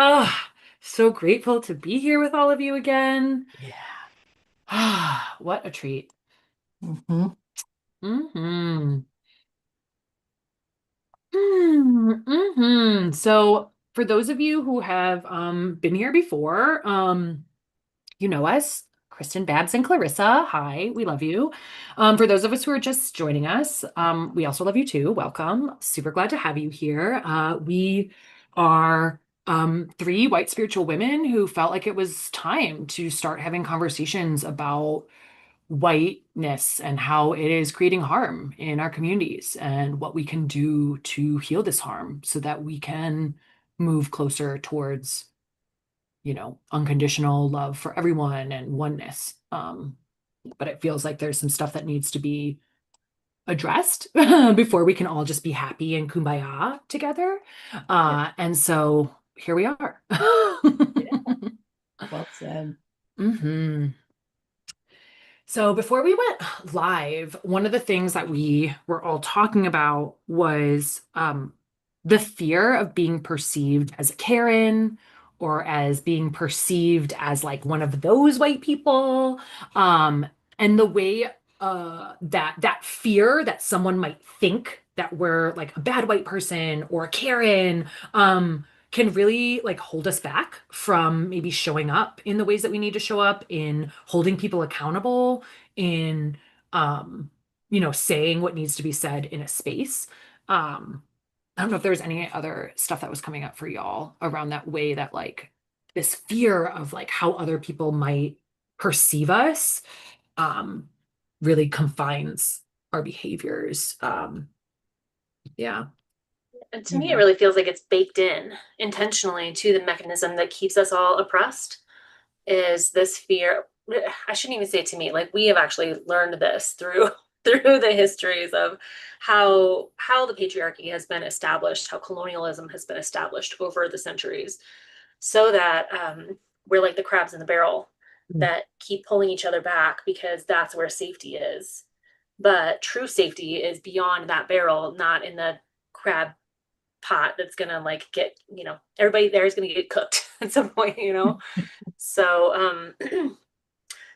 Ah, so grateful to be here with all of you again. Yeah. Ah, what a treat. Hmm. hmm So, for those of you who have been here before, you know us, Kristen, Babs, and Clarissa. Hi, we love you. For those of us who are just joining us, we also love you too. Welcome. Super glad to have you here. We are three white spiritual women who felt like it was time to start having conversations about whiteness and how it is creating harm in our communities and what we can do to heal this harm so that we can move closer towards unconditional love for everyone and oneness. But it feels like there's some stuff that needs to be addressed before we can all just be happy and kumbaya together. Yeah. And so here we are. Yeah. Well said. hmm So before we went live, one of the things that we were all talking about was the fear of being perceived as a Karen or as being perceived as like one of those white people. Um, and the way that fear that someone might think that we're like a bad white person or a Karen can really like hold us back from maybe showing up in the ways that we need to show up, in holding people accountable, in saying what needs to be said in a space. I don't know if there's any other stuff that was coming up for y'all around that way, that like this fear of like how other people might perceive us um really confines our behaviors. Yeah. And to me, it Yeah. really feels like it's baked in intentionally to the mechanism that keeps us all oppressed is this fear. I shouldn't even say to me, like we have actually learned this through through the histories of how the patriarchy has been established, how colonialism has been established over the centuries, so that we're like the crabs in the barrel that keep pulling each other back because that's where safety is. But true safety is beyond that barrel, not in the crab pot that's gonna like get, everybody there is gonna get cooked at some point. So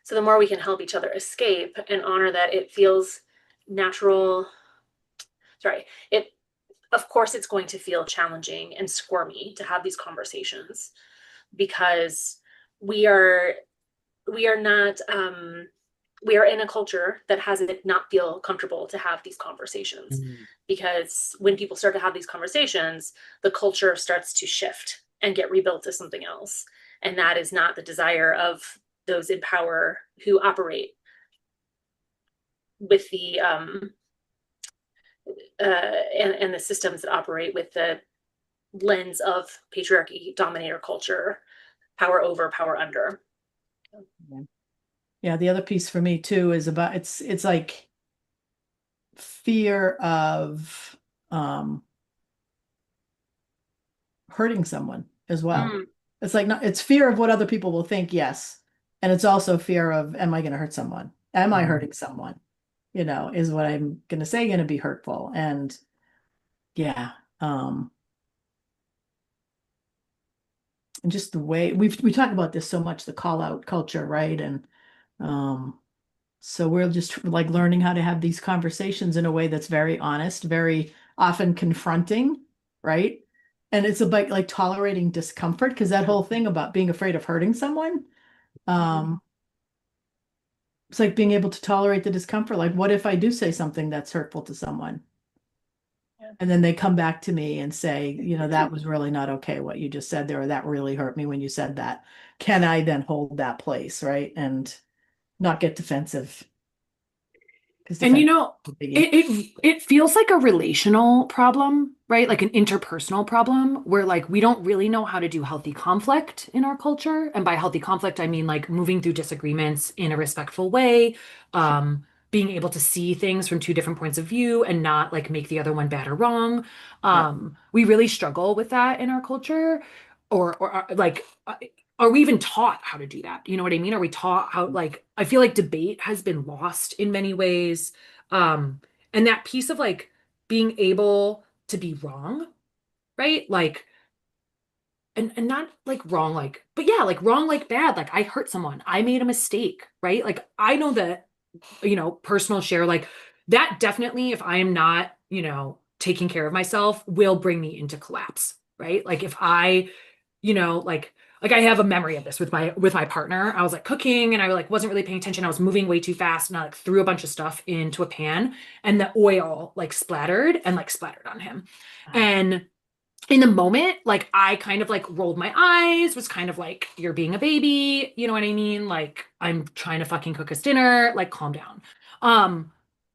so the more we can help each other escape and honor that it feels natural. Sorry, it of course it's going to feel challenging and squirmy to have these conversations because we are we are not we are in a culture that has it not feel comfortable to have these conversations, Mm. because when people start to have these conversations, the culture starts to shift and get rebuilt to something else, and that is not the desire of those in power who operate with the and the systems that operate with the lens of patriarchy, dominator culture, power over, power under. Yeah. Yeah. The other piece for me too is about it's like fear of um hurting someone as well. Mm. It's like not it's fear of what other people will think, yes. And it's also fear of, am I going to hurt someone? Am I Mhm. hurting someone? Is what I'm going to say going to be hurtful? And yeah, um and just the way we talk about this so much, the call out culture, right? And um so we're just like learning how to have these conversations in a way that's very honest, very often confronting, right? And it's about like tolerating discomfort, because that whole thing about being afraid of hurting someone, um it's like being able to tolerate the discomfort. Like, what if I do say something that's hurtful to someone? And then they come back to me and say, that was really not okay what you just said there, or that really hurt me when you said that. Can I then hold that place, right? And not get defensive, because And defense is a biggie. it feels like a relational problem, right? Like an interpersonal problem where like we don't really know how to do healthy conflict in our culture. And by healthy conflict, I mean like moving through disagreements in a respectful way, being able to see things from two different points of view and not like make the other one bad or wrong. Yeah. We really struggle with that in our culture, or like are we even taught how to do that? You know what I mean? Are we taught how, like, I feel like debate has been lost in many ways. Um, and that piece of like being able to be wrong, right? Like and not like wrong, like, but yeah, like wrong, like bad. Like I hurt someone. I made a mistake, right? Like I know that, personal share, like that definitely, if I am not, taking care of myself, will bring me into collapse, right? Like if I, like I have a memory of this with my partner. I was like cooking and I like wasn't really paying attention. I was moving way too fast and I like threw a bunch of stuff into a pan and the oil like splattered on him. Ah, And in the moment, like I kind of like rolled my eyes, was kind of like, you're being a baby, you know what I mean? Like I'm trying to fucking cook us dinner, like calm down.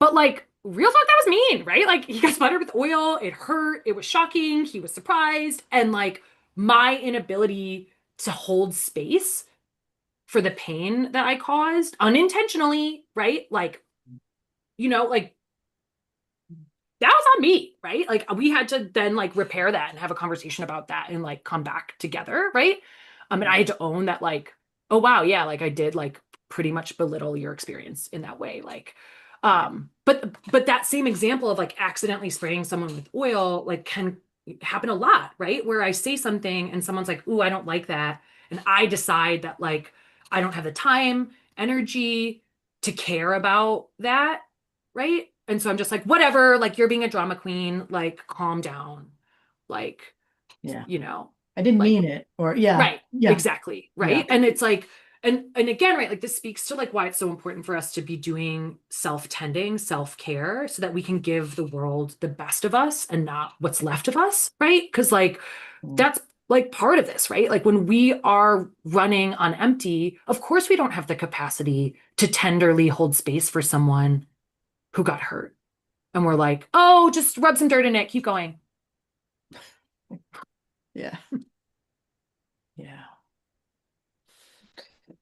But like real talk, that was mean, right? Like he got splattered with oil, it hurt, it was shocking, he was surprised, and like my inability to hold space for the pain that I caused unintentionally, right? Like, like that was on me, right? Like we had to then like repair that and have a conversation about that and like come back together, right? And I had to own that, like, oh wow, yeah, like I did like pretty much belittle your experience in that way. Like, yeah. but that same example of like accidentally spraying someone with oil like can happen a lot, right? Where I say something and someone's like, ooh, I don't like that. And I decide that like I don't have the time, energy to care about that, right? And so I'm just like, whatever, like you're being a drama queen, like calm down. Like, Yeah. you know, I didn't like mean it. Or yeah. right, Yeah. exactly, Yeah. right? And it's like, and again, right, like this speaks to like why it's so important for us to be doing self-tending, self-care, so that we can give the world the best of us and not what's left of us, right? Because like Mm. that's like part of this, right? Like when we are running on empty, of course we don't have the capacity to tenderly hold space for someone who got hurt. And we're like, oh, just rub some dirt in it, keep going. Yeah. Yeah.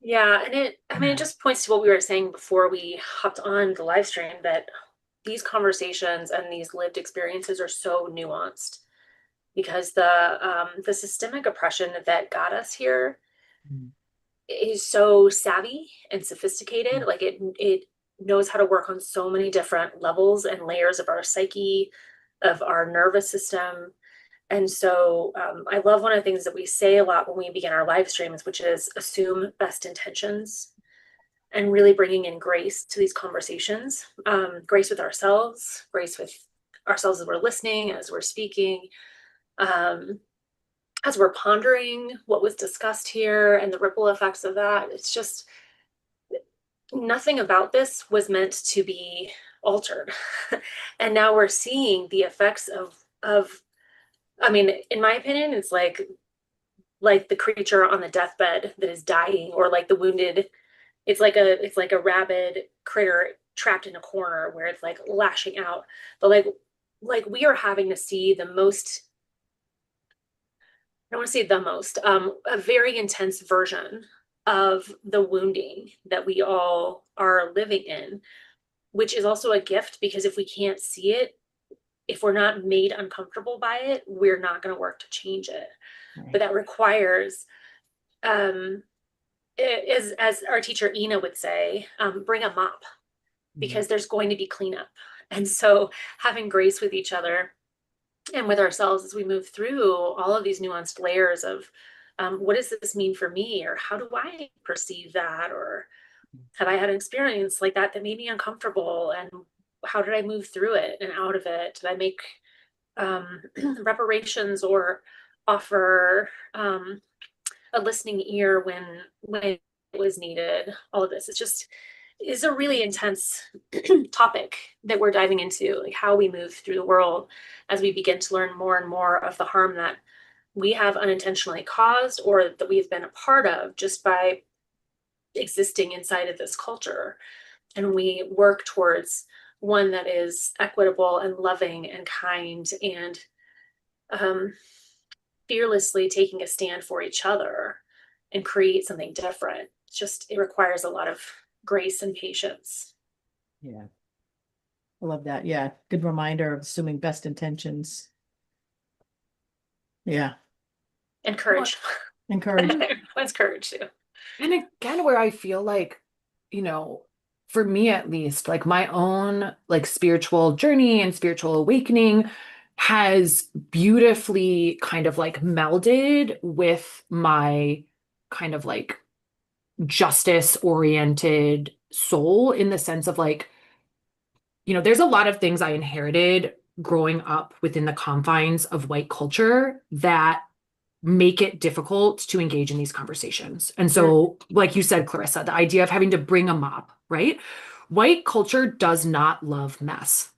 Yeah, and I mean, it just points to what we were saying before we hopped on the live stream, that these conversations and these lived experiences are so nuanced, because the systemic oppression that got us here Mm. is so savvy and sophisticated. Like it knows how to work on so many different levels and layers of our psyche, of our nervous system. And so I love one of the things that we say a lot when we begin our live streams, which is assume best intentions, and really bringing in grace to these conversations, grace with ourselves as we're listening, as we're speaking, um, as we're pondering what was discussed here and the ripple effects of that. It's just nothing about this was meant to be altered. And now we're seeing the effects of I mean, in my opinion, it's like the creature on the deathbed that is dying, or like the wounded. It's like a rabid critter trapped in a corner where it's like lashing out. But like we are having to see the most, I don't want to say the most, a very intense version of the wounding that we all are living in, which is also a gift, because if we can't see it, if we're not made uncomfortable by it, we're not going to work to change it. But Right. that requires, um, as our teacher Ina would say, bring a mop, Mm. because there's going to be cleanup. And so having grace with each other and with ourselves as we move through all of these nuanced layers of, what does this mean for me, or how do I perceive that, or have I had an experience like that that made me uncomfortable, and how did I move through it and out of it? Did I make um, reparations, or offer a listening ear when it was needed? All of this, it's just is a really intense topic that we're diving into, like how we move through the world as we begin to learn more and more of the harm that we have unintentionally caused, or that we've been a part of just by existing inside of this culture. And we work towards one that is equitable and loving and kind, and um, fearlessly taking a stand for each other and create something different. It's just, it requires a lot of grace and patience Yeah. I love that. Yeah. Good reminder of assuming best intentions. Yeah. and Well, courage. Encourage. and What's courage too? and again, where I feel like, you know, for me at least, like my own like spiritual journey and spiritual awakening has beautifully kind of like melded with my kind of like justice oriented soul, in the sense of like, there's a lot of things I inherited growing up within the confines of white culture that make it difficult to engage in these conversations. And Mm, so, like you said, Clarissa, the idea of having to bring a mop, right? White culture does not love mess,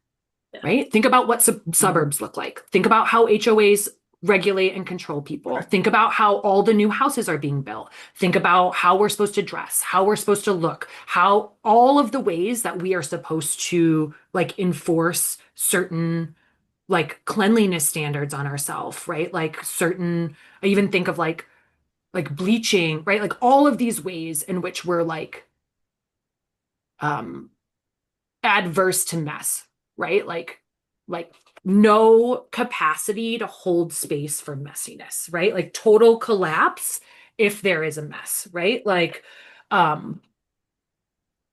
yeah. right? Think about what suburbs look like. Think about how HOAs regulate and control people. Think about how all the new houses are being built. Think about how we're supposed to dress, how we're supposed to look, how all of the ways that we are supposed to like enforce certain like cleanliness standards on ourselves, right? Like certain, I even think of like bleaching, right? Like all of these ways in which we're like um adverse to mess, right? Like no capacity to hold space for messiness, right? Like total collapse if there is a mess, right? Like um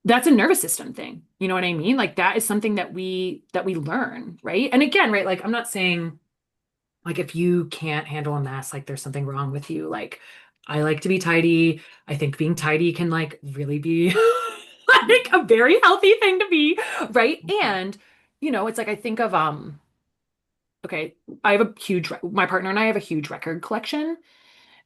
that's a nervous system thing. You know what I mean? Like that is something that we learn, right? And again, right, like I'm not saying like if you can't handle a mess, like there's something wrong with you. Like I like to be tidy. I think being tidy can like really be like a very healthy thing to be, right? And it's like I think of okay, I have a huge my partner and I have a huge record collection,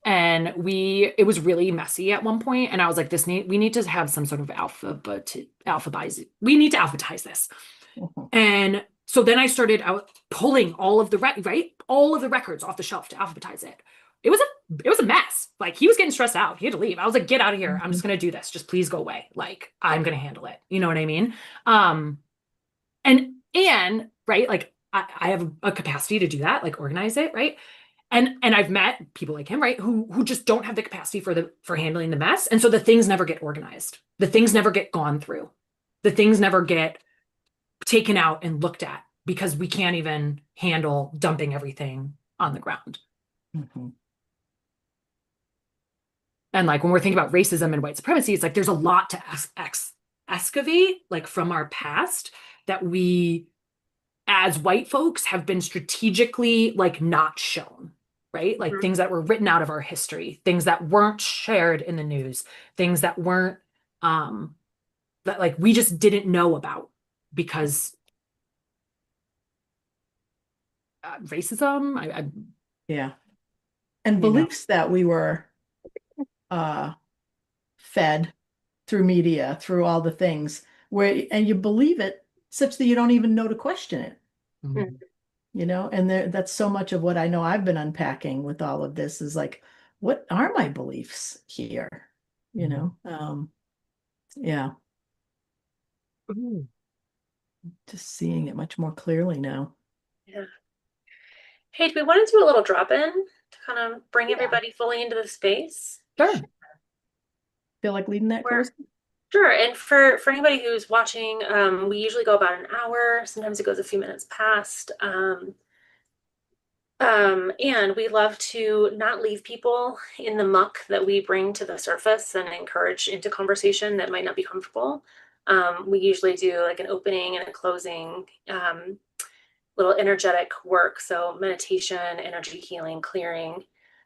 and it was really messy at one point, and I was like we need to have some sort of alphabetize. We need to alphabetize this. Mhm. And so then I started out pulling all of the all of the records off the shelf to alphabetize it. It was a mess. Like he was getting stressed out. He had to leave. I was like, get out of here. I'm just Mhm. gonna do this. Just please go away. Like I'm gonna handle it. You know what I mean? Um, and right, like I have a capacity to do that, like organize it, right? And I've met people like him, right, who just don't have the capacity for handling the mess. And so the things never get organized. The things never get gone through. The things never get taken out and looked at because we can't even handle dumping everything on the ground. Mhm. And like when we're thinking about racism and white supremacy, it's like there's a lot to excavate like from our past that we as white folks have been strategically like not shown, right? Like Mhm. things that were written out of our history, things that weren't shared in the news, things that weren't um that like we just didn't know about because racism, Yeah. And you know. beliefs that we were uh fed through media, through all the things where, and you believe it such that you don't even know to question it, Mhm. and that's so much of what I know I've been unpacking with all of this is like, what are my beliefs here? You Mhm. know, yeah, Ooh. just seeing it much more clearly now. Yeah. Hey, do we want to do a little drop-in to kind of bring Yeah. everybody fully into the space? Sure. Feel like leading that, Where Clarissa? Sure. And for anybody who's watching, we usually go about an hour. Sometimes it goes a few minutes past. And we love to not leave people in the muck that we bring to the surface and encourage into conversation that might not be comfortable. We usually do like an opening and a closing, little energetic work. So meditation, energy healing, clearing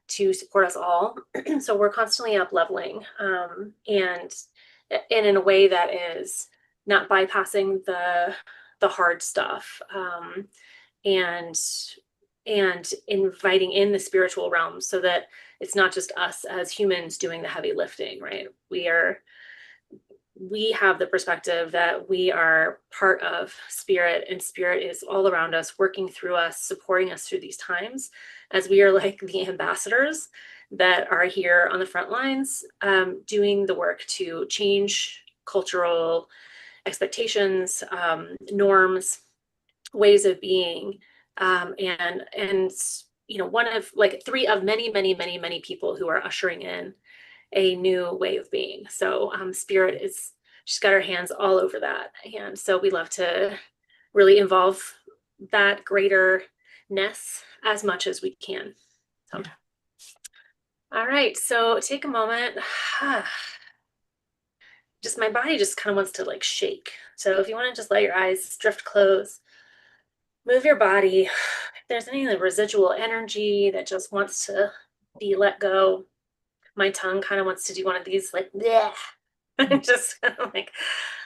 to support us all. So we're constantly up leveling, and in a way that is not bypassing the hard stuff, and inviting in the spiritual realm so that it's not just us as humans doing the heavy lifting, right? We have the perspective that we are part of spirit, and spirit is all around us, working through us, supporting us through these times, as we are like the ambassadors that are here on the front lines, doing the work to change cultural expectations, norms, ways of being, and one of like three of many, many, many, many people who are ushering in a new way of being. So spirit is, she's got her hands all over that. And so we love to really involve that greaterness as much as we can. So, Yeah. all right. So take a moment. Just my body just kind of wants to like shake. So if you want to just let your eyes drift close, move your body, there's any residual energy that just wants to be let go. My tongue kind of wants to do one of these like, yeah, just like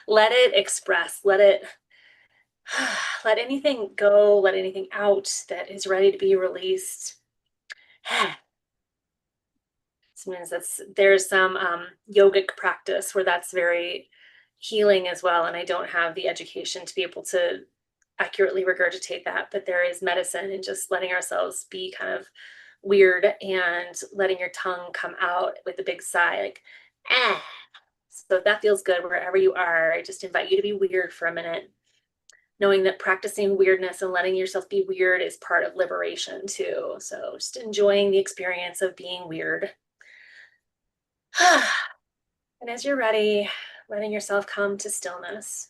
let it express, let it, let anything go, let anything out that is ready to be released. Sometimes there's some yogic practice where that's very healing as well. And I don't have the education to be able to accurately regurgitate that, but there is medicine in just letting ourselves be kind of weird and letting your tongue come out with a big sigh, like, ah. So if that feels good wherever you are, I just invite you to be weird for a minute, knowing that practicing weirdness and letting yourself be weird is part of liberation too. So just enjoying the experience of being weird. And as you're ready, letting yourself come to stillness.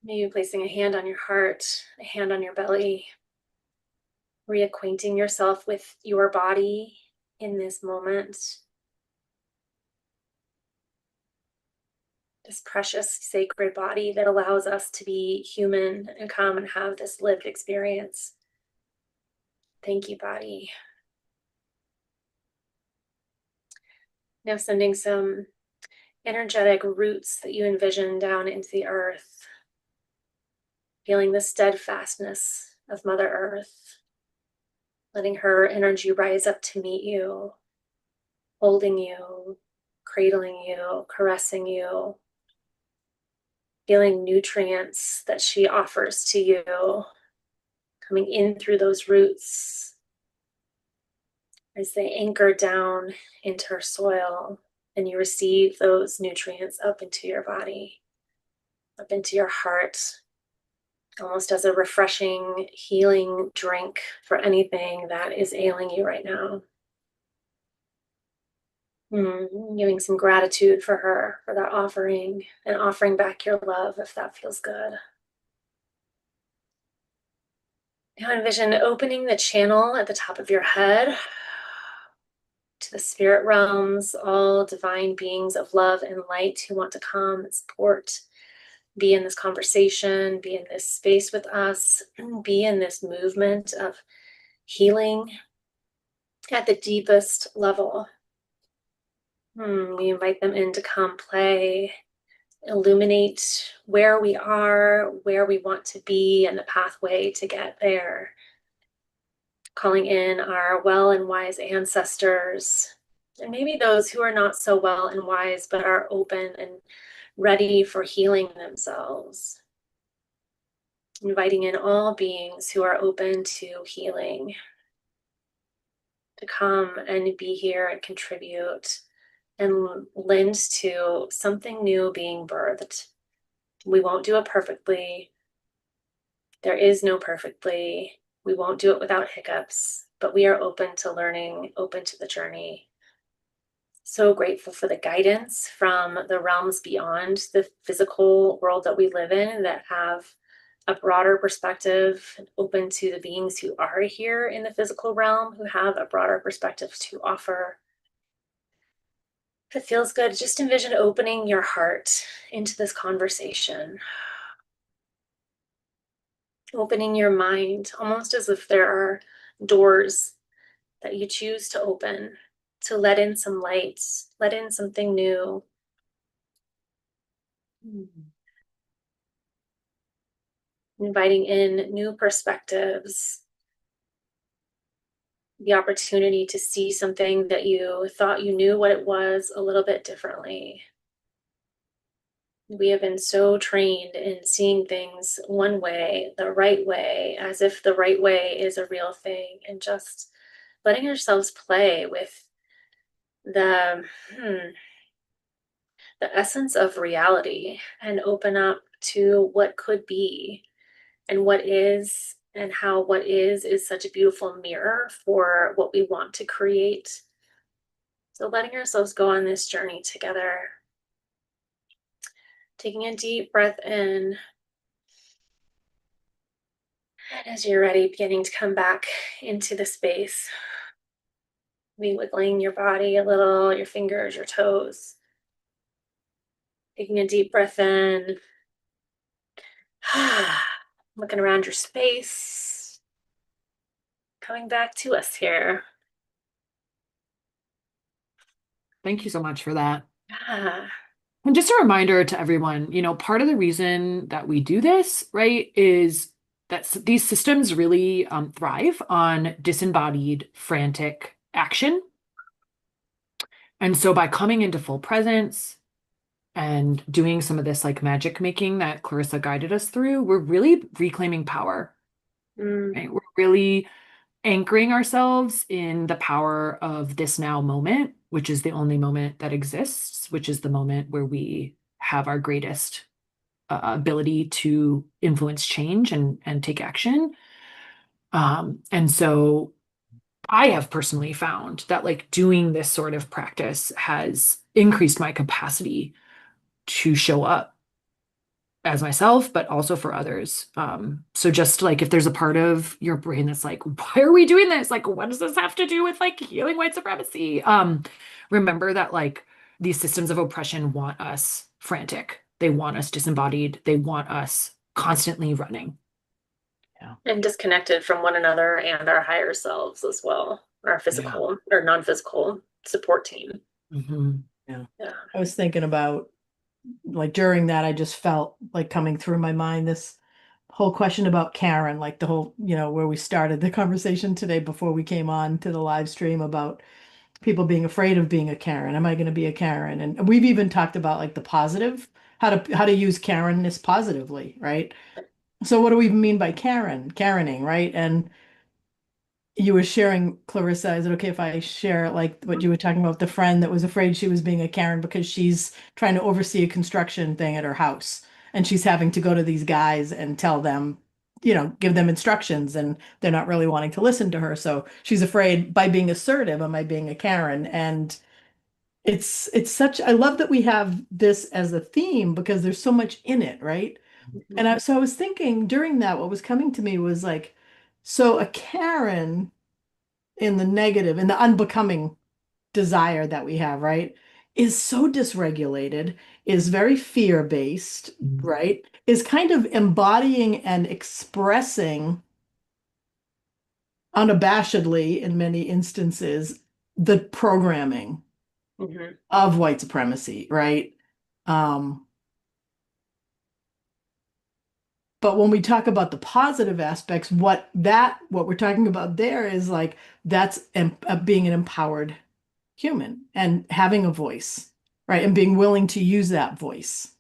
Maybe placing a hand on your heart, a hand on your belly, reacquainting yourself with your body in this moment. This precious, sacred body that allows us to be human and come and have this lived experience. Thank you, body. Now sending some energetic roots that you envision down into the earth, feeling the steadfastness of Mother Earth, letting her energy rise up to meet you, holding you, cradling you, caressing you, feeling nutrients that she offers to you, coming in through those roots as they anchor down into her soil, and you receive those nutrients up into your body, up into your heart, almost as a refreshing, healing drink for anything that is ailing you right now. Giving some gratitude for her, for that offering, and offering back your love if that feels good. Now envision opening the channel at the top of your head to the spirit realms, all divine beings of love and light who want to come and support, be in this conversation, be in this space with us, be in this movement of healing at the deepest level. We invite them in to come play, illuminate where we are, where we want to be, and the pathway to get there. Calling in our well and wise ancestors, and maybe those who are not so well and wise, but are open and ready for healing themselves. Inviting in all beings who are open to healing to come and be here and contribute and lend to something new being birthed. We won't do it perfectly. There is no perfectly. We won't do it without hiccups, but we are open to learning, open to the journey. So grateful for the guidance from the realms beyond the physical world that we live in that have a broader perspective, and open to the beings who are here in the physical realm who have a broader perspective to offer. If it feels good, just envision opening your heart into this conversation. Opening your mind, almost as if there are doors that you choose to open, to let in some light, let in something new. Inviting in new perspectives, the opportunity to see something that you thought you knew what it was a little bit differently. We have been so trained in seeing things one way, the right way, as if the right way is a real thing, and just letting ourselves play with the essence of reality and open up to what could be and what is, and how what is such a beautiful mirror for what we want to create. So letting ourselves go on this journey together. Taking a deep breath in. And as you're ready, beginning to come back into the space. Maybe wiggling your body a little, your fingers, your toes. Taking a deep breath in. Looking around your space, coming back to us here. Thank you so much for that. Yeah. And just a reminder to everyone, part of the reason that we do this, right, is that these systems really thrive on disembodied, frantic action. And so by coming into full presence and doing some of this like magic making that Clarissa guided us through, we're really reclaiming power, Mm, right? We're really anchoring ourselves in the power of this now moment, which is the only moment that exists, which is the moment where we have our greatest ability to influence change and take action. And so I have personally found that like doing this sort of practice has increased my capacity to show up as myself, but also for others. So just like if there's a part of your brain that's like, why are we doing this? Like, what does this have to do with like healing white supremacy? Remember that like these systems of oppression want us frantic. They want us disembodied. They want us constantly running. Yeah. and disconnected from one another and our higher selves as well, our Yeah. physical or non-physical support team. Hmm. Yeah. Yeah. I was thinking about like during that, I just felt like coming through my mind this whole question about Karen, like the whole, where we started the conversation today before we came on to the live stream about people being afraid of being a Karen. Am I going to be a Karen? And we've even talked about like the positive, how to use Karenness positively, right? So what do we mean by Karening, right? And you were sharing, Clarissa, is it okay if I share like what you were talking about, the friend that was afraid she was being a Karen because she's trying to oversee a construction thing at her house and she's having to go to these guys and tell them, give them instructions and they're not really wanting to listen to her. So she's afraid by being assertive, am I being a Karen? And it's such, I love that we have this as a theme because there's so much in it, right? Mhm. So I was thinking during that, what was coming to me was like, so a Karen in the negative, in the unbecoming desire that we have, right, is so dysregulated, is very fear-based, right? Is kind of embodying and expressing unabashedly in many instances the programming Mhm. of white supremacy, right? Um, but when we talk about the positive aspects, what we're talking about there is like that's being an empowered human and having a voice, right? And being willing to use that voice.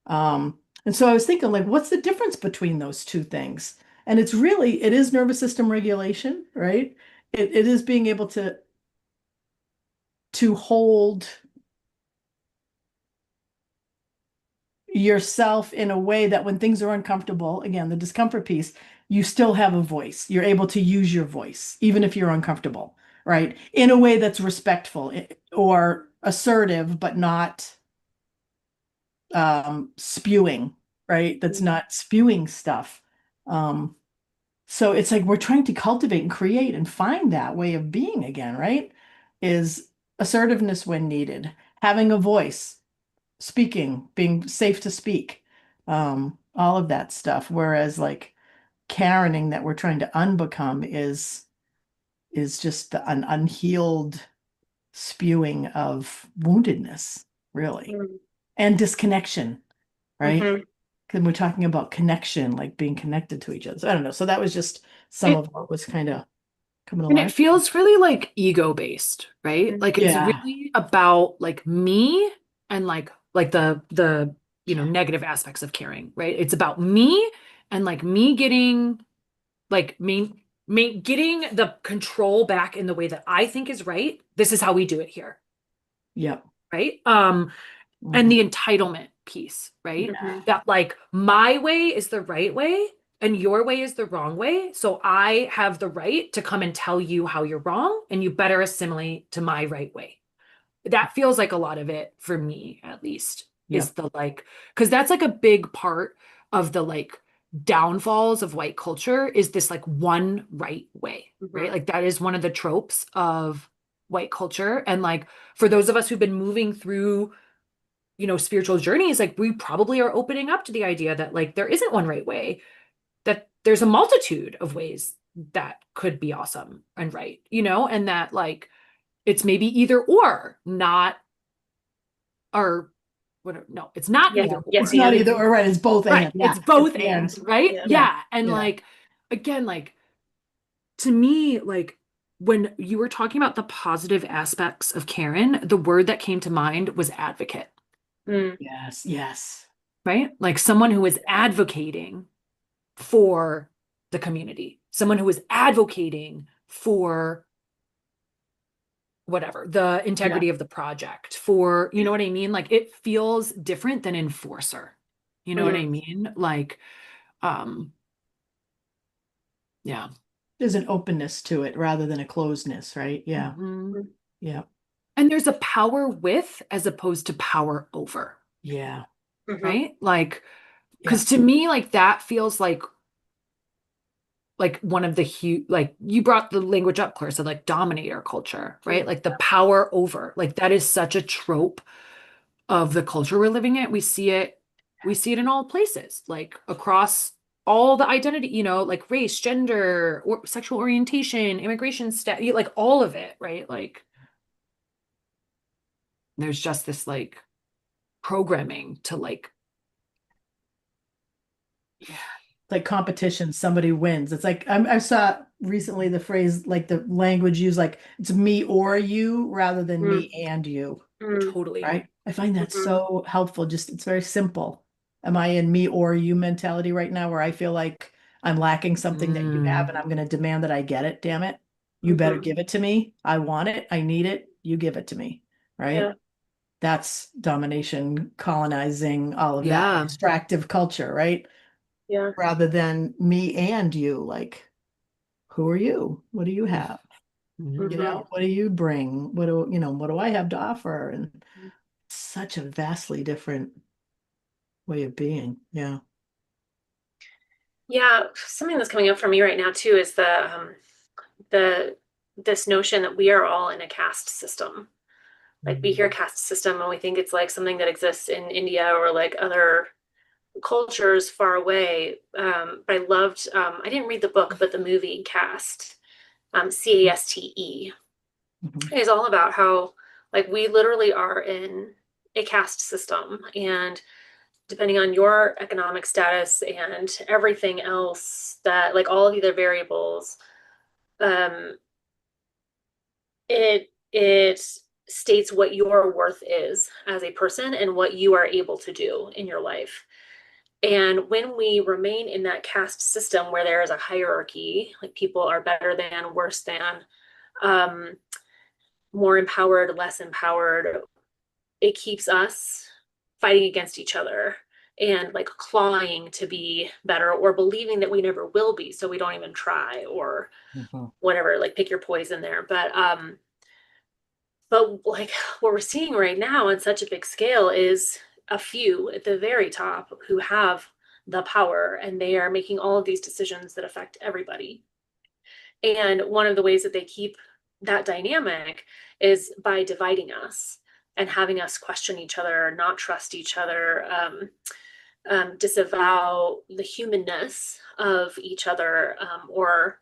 And so I was thinking, like, what's the difference between those two things? And it is nervous system regulation, right? It is being able to hold yourself in a way that when things are uncomfortable, again, the discomfort piece, you still have a voice. You're able to use your voice, even if you're uncomfortable, right? In a way that's respectful or assertive, but not spewing, right? That's not spewing stuff. Um, so it's like we're trying to cultivate and create and find that way of being again, right? Is assertiveness when needed, having a voice, speaking, being safe to speak, all of that stuff. Whereas like Karening that we're trying to unbecome is just an unhealed spewing of woundedness, really, and disconnection, right? Mhm. Because we're talking about connection, like being connected to each other. So I don't know. So that was just some It of what was kind of coming and it along. feels really like ego based, right? Like it's Yeah. really about like me and like the negative aspects of caring, right? It's about me and like me getting like getting the control back in the way that I think is right. This is how we do it here, Yep. right? And Mhm. the entitlement piece, right? Mhm. That like my way is the right way and your way is the wrong way. So I have the right to come and tell you how you're wrong and you better assimilate to my right way. That feels like a lot of it for me, at least, is Yep. the like, because that's like a big part of the like downfalls of white culture is this like one right way, right? Mhm. Like that is one of the tropes of white culture. And like for those of us who've been moving through spiritual journeys, like we probably are opening up to the idea that like there isn't one right way. that there's a multitude of ways that could be awesome and right, and that like it's maybe either or, not or whatever. No, it's not Yeah. either It's Yes, or. not and. either, or right, it's both Right. and, yeah, It's at both the and, end. right? Yeah. Yeah, Yeah. And yeah, like, again, like to me, like when you were talking about the positive aspects of Karen, the word that came to mind was advocate, Mm, yes, yes. right? Like someone who is advocating for the community, someone who is advocating for whatever, the Yeah, integrity of the project, for, you know what I mean? Like it feels different than enforcer. You know what mm, I mean? Like, um, yeah. there's an openness to it rather than a closedness, right? Yeah, Mhm. mm, yeah, And there's a power with as opposed to power over, yeah, mhm, right? Like, yeah. because to me, like that feels like one of the huge, like you brought the language up, Clarissa, like dominator culture, right? mm. Like the power over, like that is such a trope of the culture we're living in. We see it in all places, like across all the identity, like race, gender, or sexual orientation, immigration stat, like all of it, right? Like there's just this like programming to like, Yeah. Like competition, somebody wins. It's like I saw recently the phrase, like the language used, like it's me or you rather than Mm, me and you, mm, totally. right? I find that mhm, so helpful. Just it's very simple. Am I in me or you mentality right now where I feel like I'm lacking something that you have Mm, and I'm going to demand that I get it? Damn it. You better mhm. give it to me. I want it. I need it. You give it to me, Yeah, right? That's domination, colonizing, all of that yeah. extractive culture, right? yeah, Rather than me and you. Like, who are you? What do you have? You mhm. Mhm. know, what do you bring? What do I have to offer? And such a vastly different way of being. Yeah. Yeah, something that's coming up for me right now too is the this notion that we are all in a caste system. Like we hear Mhm. caste system and we think it's like something that exists in India or like other cultures far away. But I loved, I didn't read the book, but the movie Caste, Caste, Mhm. is all about how like we literally are in a caste system. And depending on your economic status and everything else, that like all of the other variables, um, it states what your worth is as a person and what you are able to do in your life. And when we remain in that caste system where there is a hierarchy, like people are better than, worse than, um, more empowered, less empowered, it keeps us fighting against each other and like clawing to be better or believing that we never will be, so we don't even try or Mhm. whatever, like pick your poison there. But like what we're seeing right now on such a big scale is a few at the very top who have the power and they are making all of these decisions that affect everybody. And one of the ways that they keep that dynamic is by dividing us and having us question each other, not trust each other, disavow the humanness of each other, or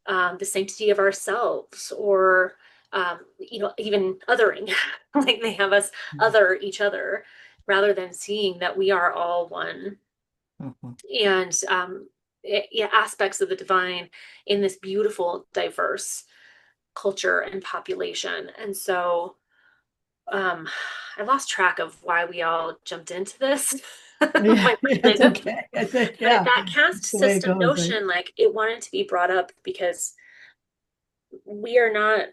the sanctity of ourselves, or even othering. Like they have us other each other rather than seeing that we are all one. Mhm. And yeah, aspects of the divine in this beautiful, diverse culture and population. And so um, I lost track of why we all jumped into this. Yeah, My it's perspective. okay. I think, But yeah, that caste it's the way it system goes, right? notion, like it wanted to be brought up because we are not,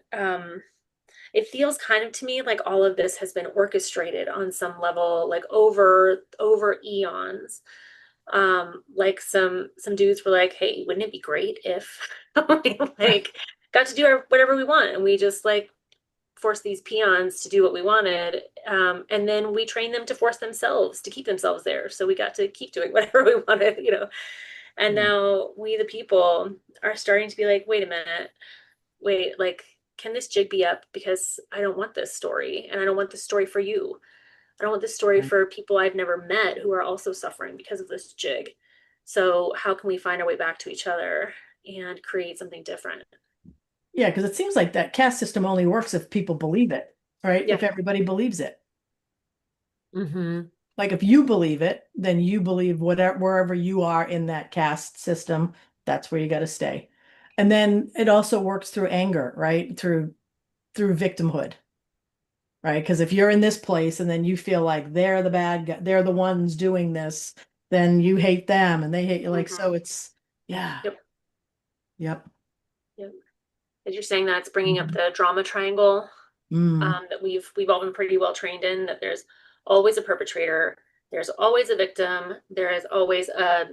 it feels kind of to me like all of this has been orchestrated on some level, like over eons. Like some dudes were like, hey, wouldn't it be great if we Right. like got to do whatever we want and we just like force these peons to do what we wanted, and then we train them to force themselves to keep themselves there, so we got to keep doing whatever we wanted. And Yeah. now we the people are starting to be like, wait a minute, wait, like, can this jig be up? Because I don't want this story, and I don't want this story for you. I don't want this story Right. for people I've never met who are also suffering because of this jig. So how can we find our way back to each other and create something different? Yeah, because it seems like that caste system only works if people believe it, right? Yeah. If everybody believes it. Mm-hmm. Like if you believe it, then you believe whatever wherever you are in that caste system, that's where you got to stay. And then it also works through anger, right? Through victimhood, right? Because if you're in this place and then you feel like they're the bad guy, they're the ones doing this, then you hate them and they hate you. Like so, Mhm. it's yeah, Yep. yep. Yep. As you're saying that, it's bringing up Mhm. the drama triangle Mm, that we've all been pretty well trained in. That there's always a perpetrator, there's always a victim, there is always a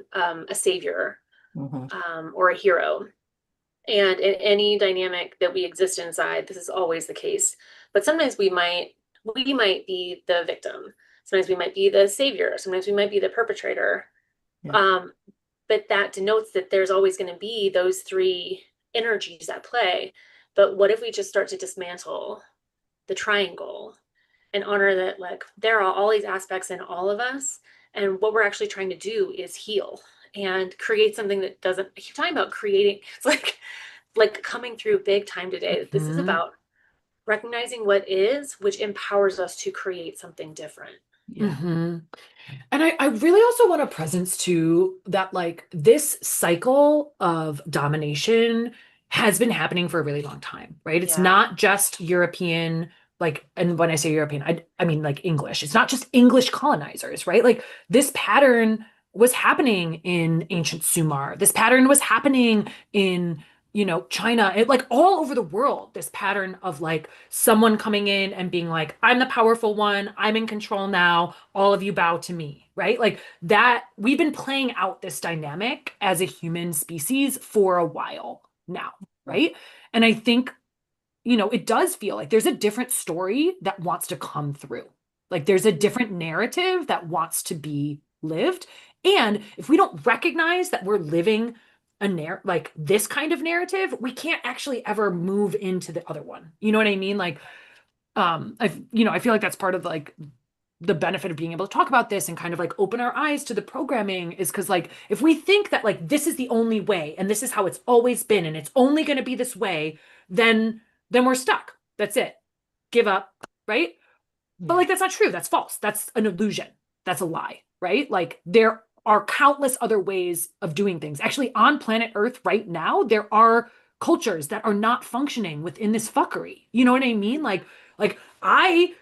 savior mhm. or a hero. And in any dynamic that we exist inside, this is always the case. But sometimes we might be the victim. Sometimes we might be the savior. Sometimes we might be the perpetrator. Yeah, Um, but that denotes that there's always going to be those three energies at play. But what if we just start to dismantle the triangle and honor that, like, there are all these aspects in all of us, and what we're actually trying to do is heal and create something that doesn't. I keep talking about creating. It's like coming through big time today. This is Mm-hmm. about recognizing what is, which empowers us to create something different. yeah. Mm-hmm. And I really also want a presence to that, like, this cycle of domination has been happening for a really long time, right? It's Yeah. not just European, like, and when I say European, I mean like English. It's not just English colonizers, right? Like this pattern was happening in ancient Sumer. This pattern was happening in, China, like all over the world, this pattern of like someone coming in and being like, I'm the powerful one, I'm in control now, all of you bow to me, right? Like that, we've been playing out this dynamic as a human species for a while now, right? And I think, it does feel like there's a different story that wants to come through. Like there's a different narrative that wants to be lived. And if we don't recognize that we're living like this kind of narrative, we can't actually ever move into the other one. You know what I mean? Like, I feel like that's part of like the benefit of being able to talk about this and kind of like open our eyes to the programming is because like if we think that like this is the only way and this is how it's always been and it's only going to be this way, then we're stuck. That's it. Give up, right? But Yeah. like that's not true. That's false. That's an illusion. That's a lie, right? Like there are countless other ways of doing things. Actually, on planet Earth right now, there are cultures that are not functioning within this fuckery. You know what I mean? Like I,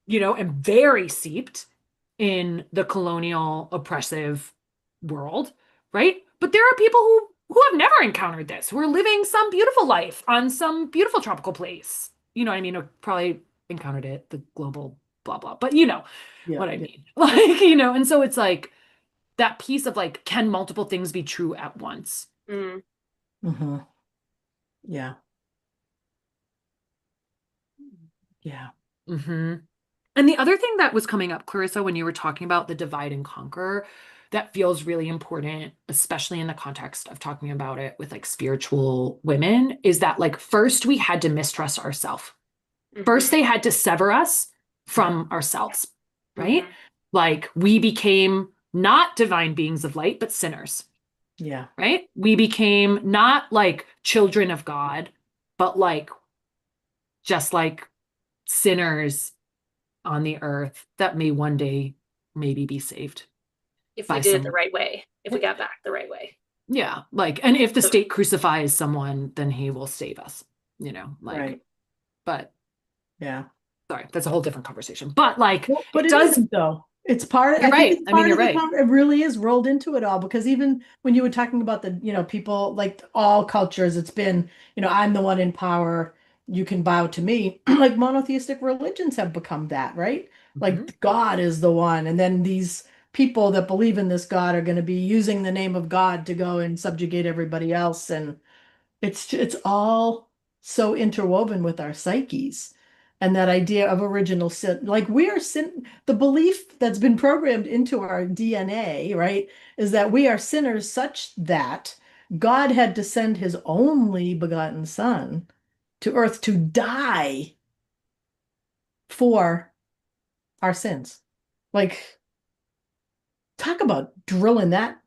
am very seeped in the colonial oppressive world, right? But there are people who have never encountered this, who are living some beautiful life on some beautiful tropical place. You know what I mean? Or probably encountered it, the global blah blah. But you know Yeah, what I yeah. mean. Like, and so it's like that piece of like, can multiple things be true at once? Mm. Hmm. Yeah, yeah. Hmm. And the other thing that was coming up, Clarissa, when you were talking about the divide and conquer, that feels really important, especially in the context of talking about it with like spiritual women, is that like first we had to mistrust ourselves. First, Hmm. they had to sever us from ourselves, right? Hmm. Like we became not divine beings of light, but sinners, Yeah. right? We became not like children of God, but like just like sinners on the earth that may one day maybe be saved If we by did it the some. right way, if we got back the right way. Yeah, like, and if the So, state crucifies someone, then he will save us, like, Right. but Yeah. sorry, that's a whole different conversation. But like, Well, but it it does, isn't though. It's part, you're I think right. it's I mean, part you're of the, right. it really is rolled into it all because even when you were talking about the, people like all cultures, it's been, I'm the one in power, you can bow to me. Like monotheistic religions have become that, right? Mhm. Like God is the one. And then these people that believe in this God are going to be using the name of God to go and subjugate everybody else. And it's all so interwoven with our psyches. And that idea of original sin, like we are sin, the belief that's been programmed into our DNA, right, is that we are sinners such that God had to send his only begotten son to earth to die for our sins. Like, talk about drilling that.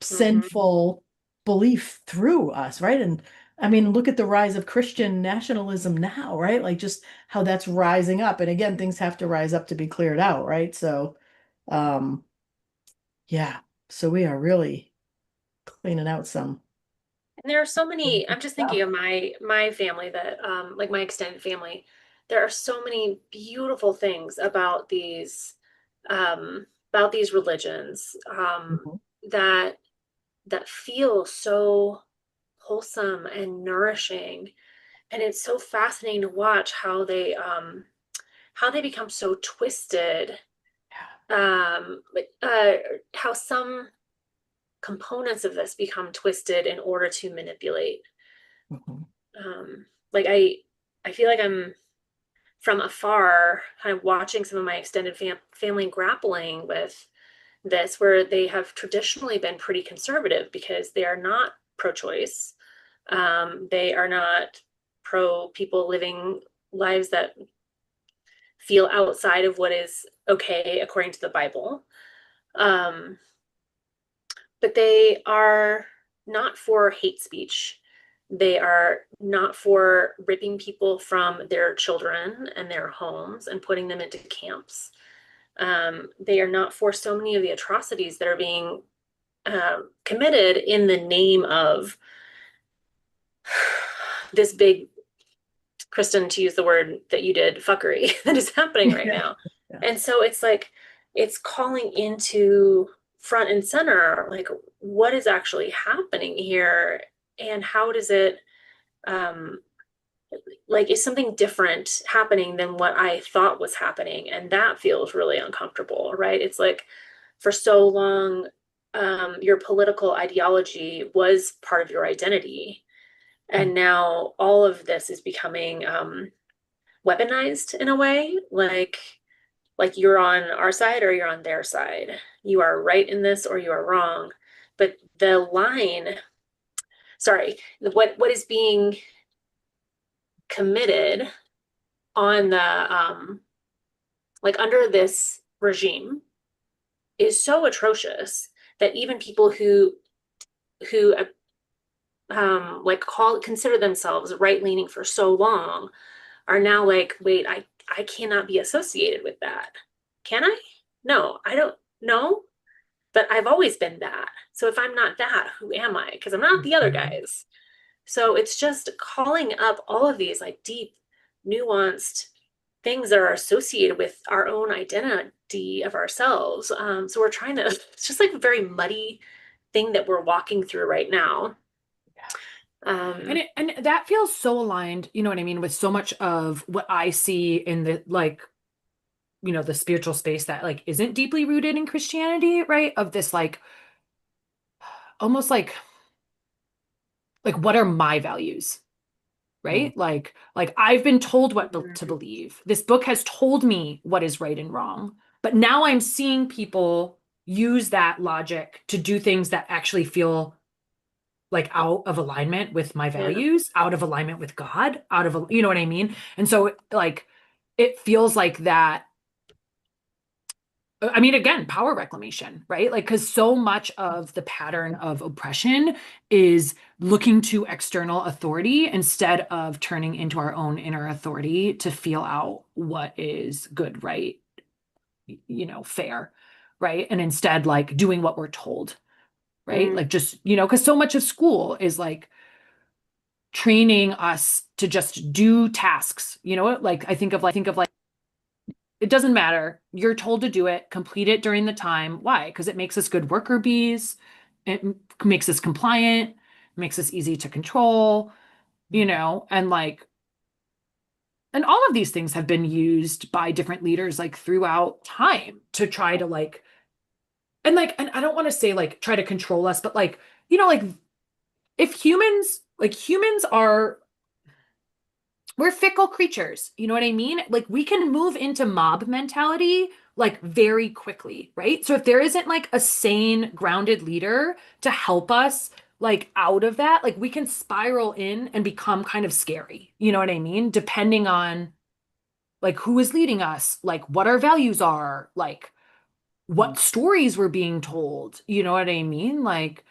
Mhm. sinful belief through us, right? And I mean, look at the rise of Christian nationalism now, right? Like just how that's rising up. And again, things have to rise up to be cleared out, right? So, um, yeah, so we are really cleaning out some And there are so many, I'm just thinking stuff. of my family that like my extended family. There are so many beautiful things about these religions Mhm. that that feel so wholesome and nourishing. And it's so fascinating to watch how they become so twisted. But how some components of this become twisted in order to manipulate. Mhm. Like I feel like I'm from afar kind of watching some of my extended family grappling with this, where they have traditionally been pretty conservative because they are not pro-choice. They are not pro people living lives that feel outside of what is okay according to the Bible. Um, but they are not for hate speech. They are not for ripping people from their children and their homes and putting them into camps. They are not for so many of the atrocities that are being committed in the name of this big, Kristen, to use the word that you did, fuckery that is happening right Yeah. now. Yeah. And so it's like, it's calling into front and center, like, what is actually happening here? And how does it, um, like, is something different happening than what I thought was happening? And that feels really uncomfortable, right? It's like, for so long, your political ideology was part of your identity. Mm. And now all of this is becoming weaponized in a way, like you're on our side or you're on their side. You are right in this or you are wrong. But the line, sorry, what is being committed on the like under this regime is so atrocious that even people who like consider themselves right leaning for so long are now like, wait, I cannot be associated with that. Can I? No, I don't know. But I've always been that. So if I'm not that, who am I? Because I'm not the other Mhm. guys. So it's just calling up all of these like deep, nuanced things that are associated with our own identity of ourselves. So we're trying to, it's just like a very muddy thing that we're walking through right now. And Um, and that feels so aligned, you know what I mean, with so much of what I see in the like, the spiritual space that like isn't deeply rooted in Christianity, right? Of this like almost like what are my values? Mm. Right? Like I've been told what to believe. This book has told me what is right and wrong. But now I'm seeing people use that logic to do things that actually feel like out of alignment with my yeah. values, out of alignment with God, you know what I mean? And so like it feels like that. I mean, again, power reclamation, right? Like, because so much of the pattern of oppression is looking to external authority instead of turning into our own inner authority to feel out what is good, right? Fair, right? And instead, like doing what we're told, right? Mm, Like, just, because so much of school is like training us to just do tasks, like I think of like, it doesn't matter. You're told to do it, complete it during the time. Why? Because it makes us good worker bees. Makes us compliant, makes us easy to control, and like, and all of these things have been used by different leaders like throughout time to try to and I don't want to say like try to control us, but like, like if humans are we're fickle creatures. You know what I mean? Like we can move into mob mentality like very quickly, right? So if there isn't like a sane, grounded leader to help us like out of that, like we can spiral in and become kind of scary. You know what I mean? Depending on like who is leading us, like what our values are, like Mm. what stories were being told. You know what I mean? Like,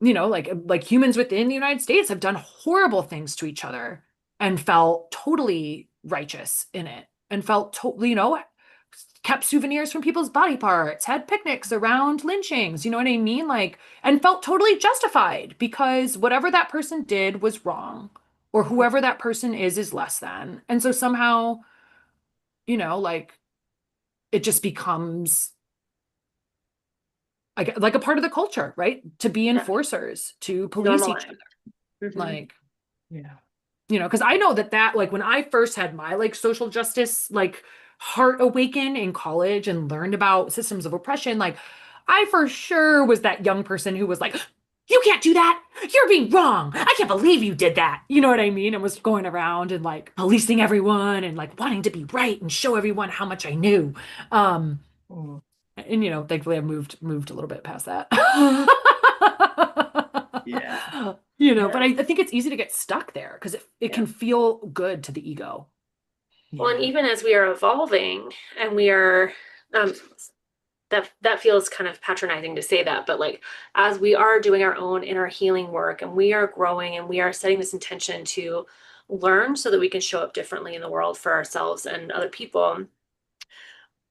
like humans within the United States have done horrible things to each other and felt totally righteous in it and felt totally, kept souvenirs from people's body parts, had picnics around lynchings, you know what I mean? Like, and felt totally justified because whatever that person did was wrong, or whoever that person is less than. And so somehow, like it just becomes like a part of the culture, right? To be Yeah. enforcers, to police each Normalized. other. Mhm. Like, Yeah. because I know that like when I first had my like social justice like heart awaken in college and learned about systems of oppression, like I for sure was that young person who was like, you can't do that. You're being wrong. I can't believe you did that. You know what I mean? And was going around and like policing everyone and like wanting to be right and show everyone how much I knew. Um, Mm. and thankfully I've moved a little bit past that. Yeah. But Yeah. I think it's easy to get stuck there because it Yeah. can feel good to the ego. Well, and Yeah. even as we are evolving and we are, um, that feels kind of patronizing to say that, but like as we are doing our own inner healing work and we are growing and we are setting this intention to learn so that we can show up differently in the world for ourselves and other people,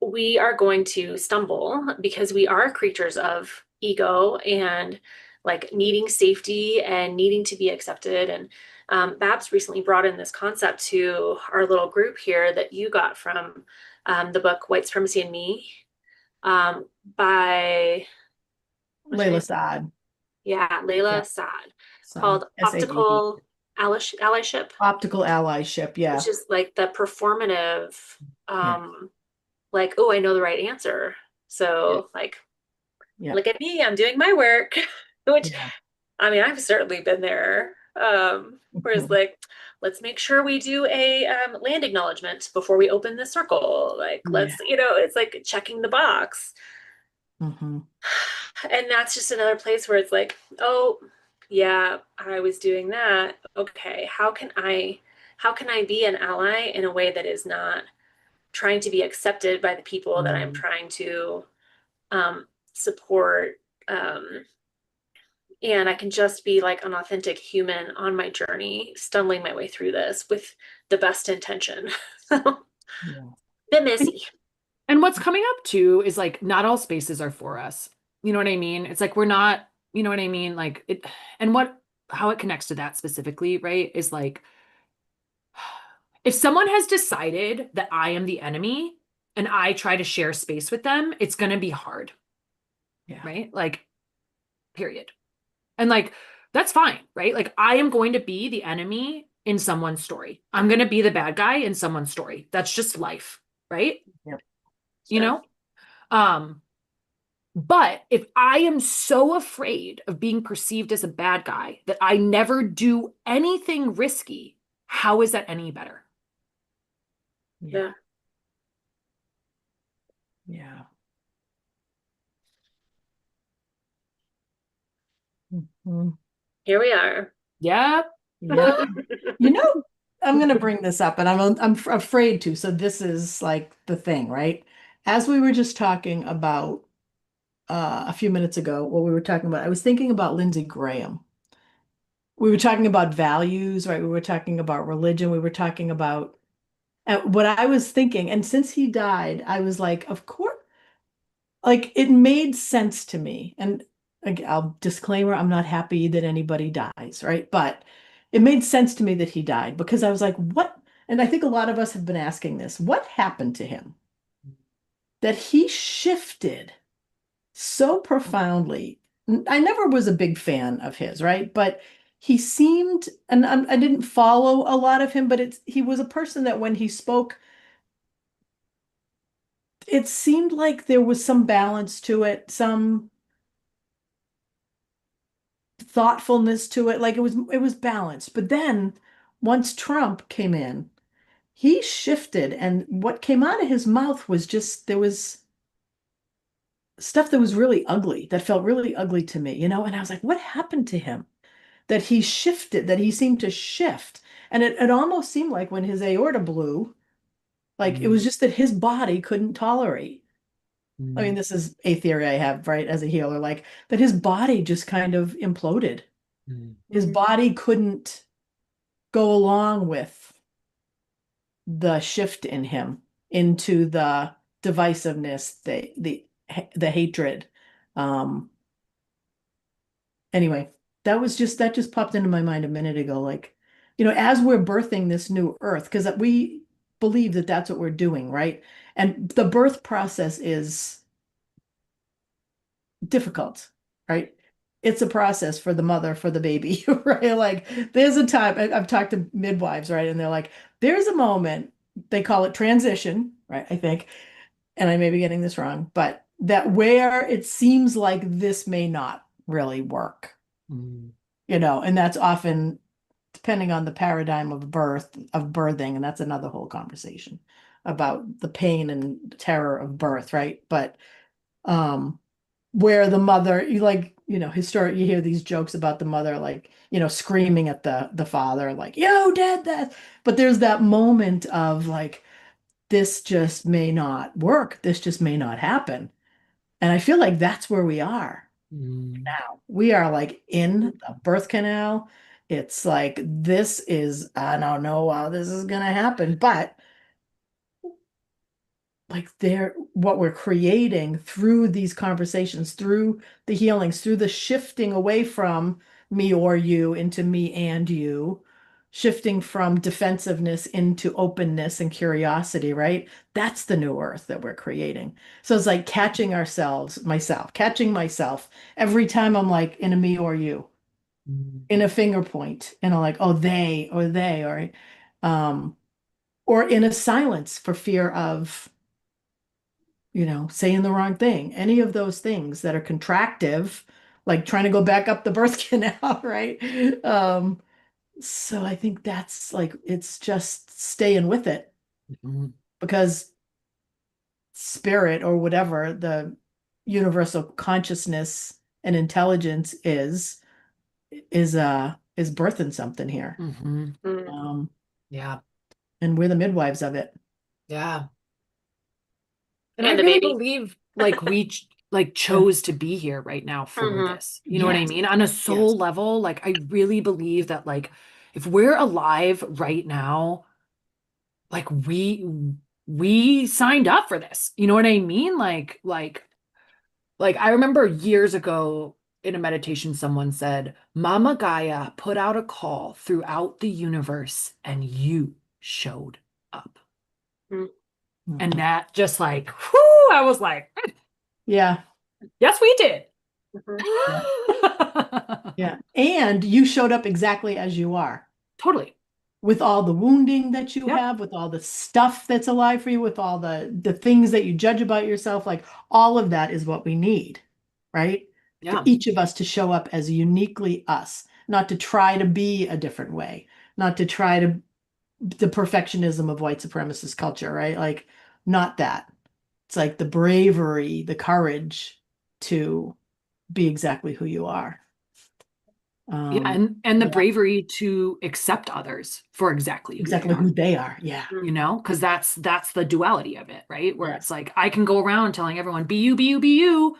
we are going to stumble because we are creatures of ego and like needing safety and needing to be accepted. And Babs recently brought in this concept to our little group here that you got from the book White Supremacy and Me, um, by what's her Layla name? Saad. Yeah, Yeah. Layla Saad, Saad. called SAAD. Optical Allyship, Optical allyship. which Yeah. is like the performative, Yeah. um, like, oh, I know the right answer. Yeah. So like, Yeah. look at me, I'm doing my work. Which, Yeah. I mean, I've certainly been there. Whereas Mhm. like, let's make sure we do a land acknowledgement before we open the circle. Like, Yeah. let's, it's like checking the box. Hmm. And that's just another place where it's like, oh, yeah, I was doing that. Okay, how can I be an ally in a way that is not trying to be accepted by the people that I'm Mm. trying to support, um, and I can just be like an authentic human on my journey, stumbling my way through this with the best intention. So, Yeah. bit messy. And what's coming up too is like not all spaces are for us. You know what I mean? It's like we're not, you know what I mean? Like it, and how it connects to that specifically, right? Is like if someone has decided that I am the enemy and I try to share space with them, it's going to be hard, Yeah. right? Like, period. And like, that's fine, right? Like, I am going to be the enemy in someone's story. I'm going to be the bad guy in someone's story. That's just life, right? Yeah. You Yeah. know? Um, but if I am so afraid of being perceived as a bad guy that I never do anything risky, how is that any better? Yeah. Yeah. Yeah. Mhm. Here we are. Yep. Yeah. You know, I'm going to bring this up, and I'm afraid to. So this is like the thing, right? As we were just talking about a few minutes ago, what we were talking about, I was thinking about Lindsey Graham. We were talking about values, right? We were talking about religion. We were talking about what I was thinking. And since he died, I was like, of course, like it made sense to me. And I'll disclaimer, I'm not happy that anybody dies, right? But it made sense to me that he died because I was like, what? And I think a lot of us have been asking this, what happened to him? That he shifted so profoundly. I never was a big fan of his, right? But he seemed, and I didn't follow a lot of him, but he was a person that when he spoke, it seemed like there was some balance to it, some thoughtfulness to it. Like it was balanced. But then once Trump came in, he shifted, and what came out of his mouth was just there was stuff that was really ugly, that felt really ugly to me, and I was like, what happened to him? That he shifted, that he seemed to shift. And it almost seemed like when his aorta blew, like it was just that his body couldn't tolerate. I mean, this is a theory I have, right, as a healer, like that his body just kind of imploded. Mm. His body couldn't go along with the shift in him into the divisiveness, the hatred. Um, anyway, that just popped into my mind a minute ago. Like, as we're birthing this new earth, because we believe that that's what we're doing, right? And the birth process is difficult, right? It's a process for the mother, for the baby, right? Like, there's a time I've talked to midwives, right? And they're like, there's a moment, they call it transition, right? I think, and I may be getting this wrong, but that where it seems like this may not really work, Mm. and that's often depending on the paradigm of birthing, and that's another whole conversation about the pain and terror of birth, right? But um where the mother, historic, you hear these jokes about the mother, like, screaming at the father, like, you did that. But there's that moment of like, this just may not work. This just may not happen. And I feel like that's where we are Mm. now. We are like in the birth canal. It's like, I don't know how this is going to happen, but like what we're creating through these conversations, through the healings, through the shifting away from me or you into me and you, shifting from defensiveness into openness and curiosity, right? That's the new earth that we're creating. So it's like catching myself every time I'm like in a me or you, Mm. in a finger point, and I'm like, oh, they, um, or in a silence for fear of saying the wrong thing, any of those things that are contractive, like trying to go back up the birth canal, right? So I think that's like, it's just staying with it, Mm. because spirit, or whatever the universal consciousness and intelligence is birthing something here. Mhm. Mm. Um, Yeah. and we're the midwives of it. Yeah. And I And the really baby. believe like like Yeah. chose to be here right now for Hmm. this. You know what I Yes. mean? On a Yes. soul level, like I really believe that like if we're alive right now, like we signed up for this. You know what I mean? Like I remember years ago in a meditation someone said, "Mama Gaia put out a call throughout the universe and you showed up." And Mhm. that just like, whoo, I was like, Yeah. yes, we did. Hmm. Yeah. Yeah. And you showed up exactly as you are, Totally. with all the wounding that you Yep. have, with all the stuff that's alive for you, with all the things that you judge about yourself, like all of that is what we need, right? For Yeah. each of us to show up as uniquely us, not to try to be a different way, not to try to the perfectionism of white supremacist culture, right? Like, not that. It's like the bravery, the courage to be exactly who you are. Yeah. Um, And the yeah, bravery to accept others for exactly who they exactly who are, they are. Yeah. you know, because that's the duality of it, right? Where Yeah. it's like I can go around telling everyone, be you, be you, be you.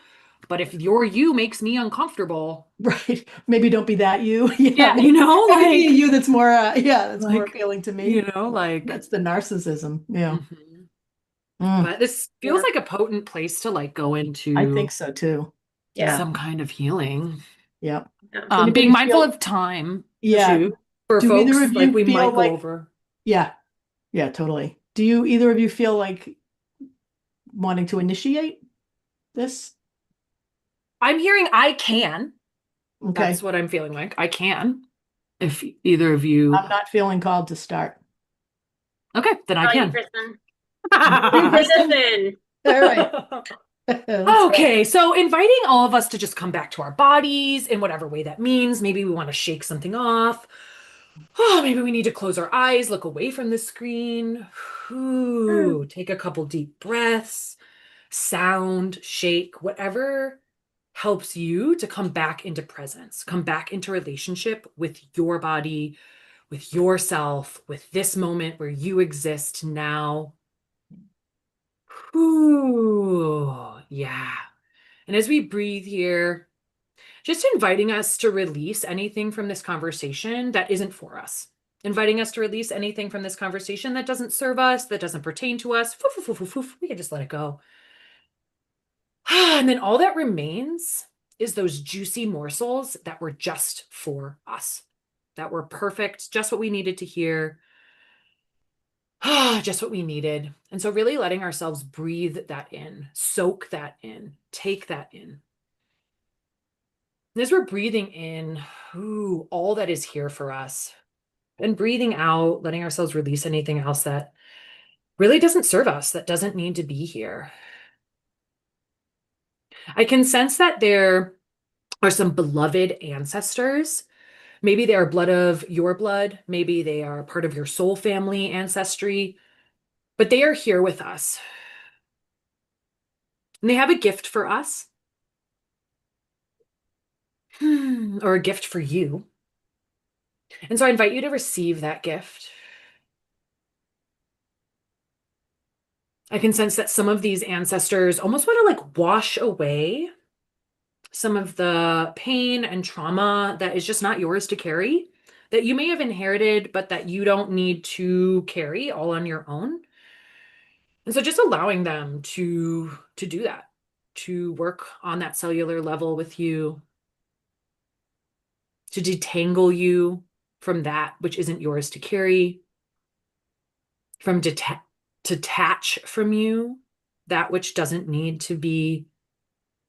But if your you makes me uncomfortable, Right. Maybe don't be that you. Yeah. yeah, you know, Maybe be a you that's more, that's more like, appealing to you me. know, like, That's the narcissism. Yeah. mhm. Mm, But this feels Yeah. like a potent place to like go I think into so too. Yeah. Yeah. some kind of healing. Yeah. Yeah. Do Being anybody mindful feel, of time yeah. too for Do either folks, of like you we feel might go like, over. yeah. Yeah, totally. Do you, either of you feel like wanting to initiate this? I'm hearing I can. That's Okay. what I'm feeling like. I can. If either of you, I'm not feeling called to start. okay, then I Call you can. Kristen. You, Kristen? Kristen. All right. Let's go. Okay, so inviting all of us to just come back to our bodies in whatever way that means. Maybe we want to shake something off. Oh, maybe we need to close our eyes, look away from the screen. Ooh, take a couple deep breaths, sound, shake, whatever helps you to come back into presence, come back into relationship with your body, with yourself, with this moment where you exist now. Ooh, Yeah. And as we breathe here, just inviting us to release anything from this conversation that isn't for us. Inviting us to release anything from this conversation that doesn't serve us, that doesn't pertain to us. Foof, foof, foof, foof. We can just let it go. And then all that remains is those juicy morsels that were just for us, that were perfect, just what we needed to hear, just what we needed. And so, really letting ourselves breathe that in, soak that in, take that in. And as we're breathing in, ooh, all that is here for us, and breathing out, letting ourselves release anything else that really doesn't serve us, that doesn't need to be here. I can sense that there are some beloved ancestors. Maybe they are blood of your blood. Maybe they are part of your soul family ancestry, but they are here with us. And they have a gift for us, or a gift for you. And so I invite you to receive that gift. I can sense that some of these ancestors almost want to like wash away some of the pain and trauma that is just not yours to carry, that you may have inherited, but that you don't need to carry all on your own. And so just allowing them to do that, to work on that cellular level with you, to detangle you from that which isn't yours to carry, from detach from you that which doesn't need to be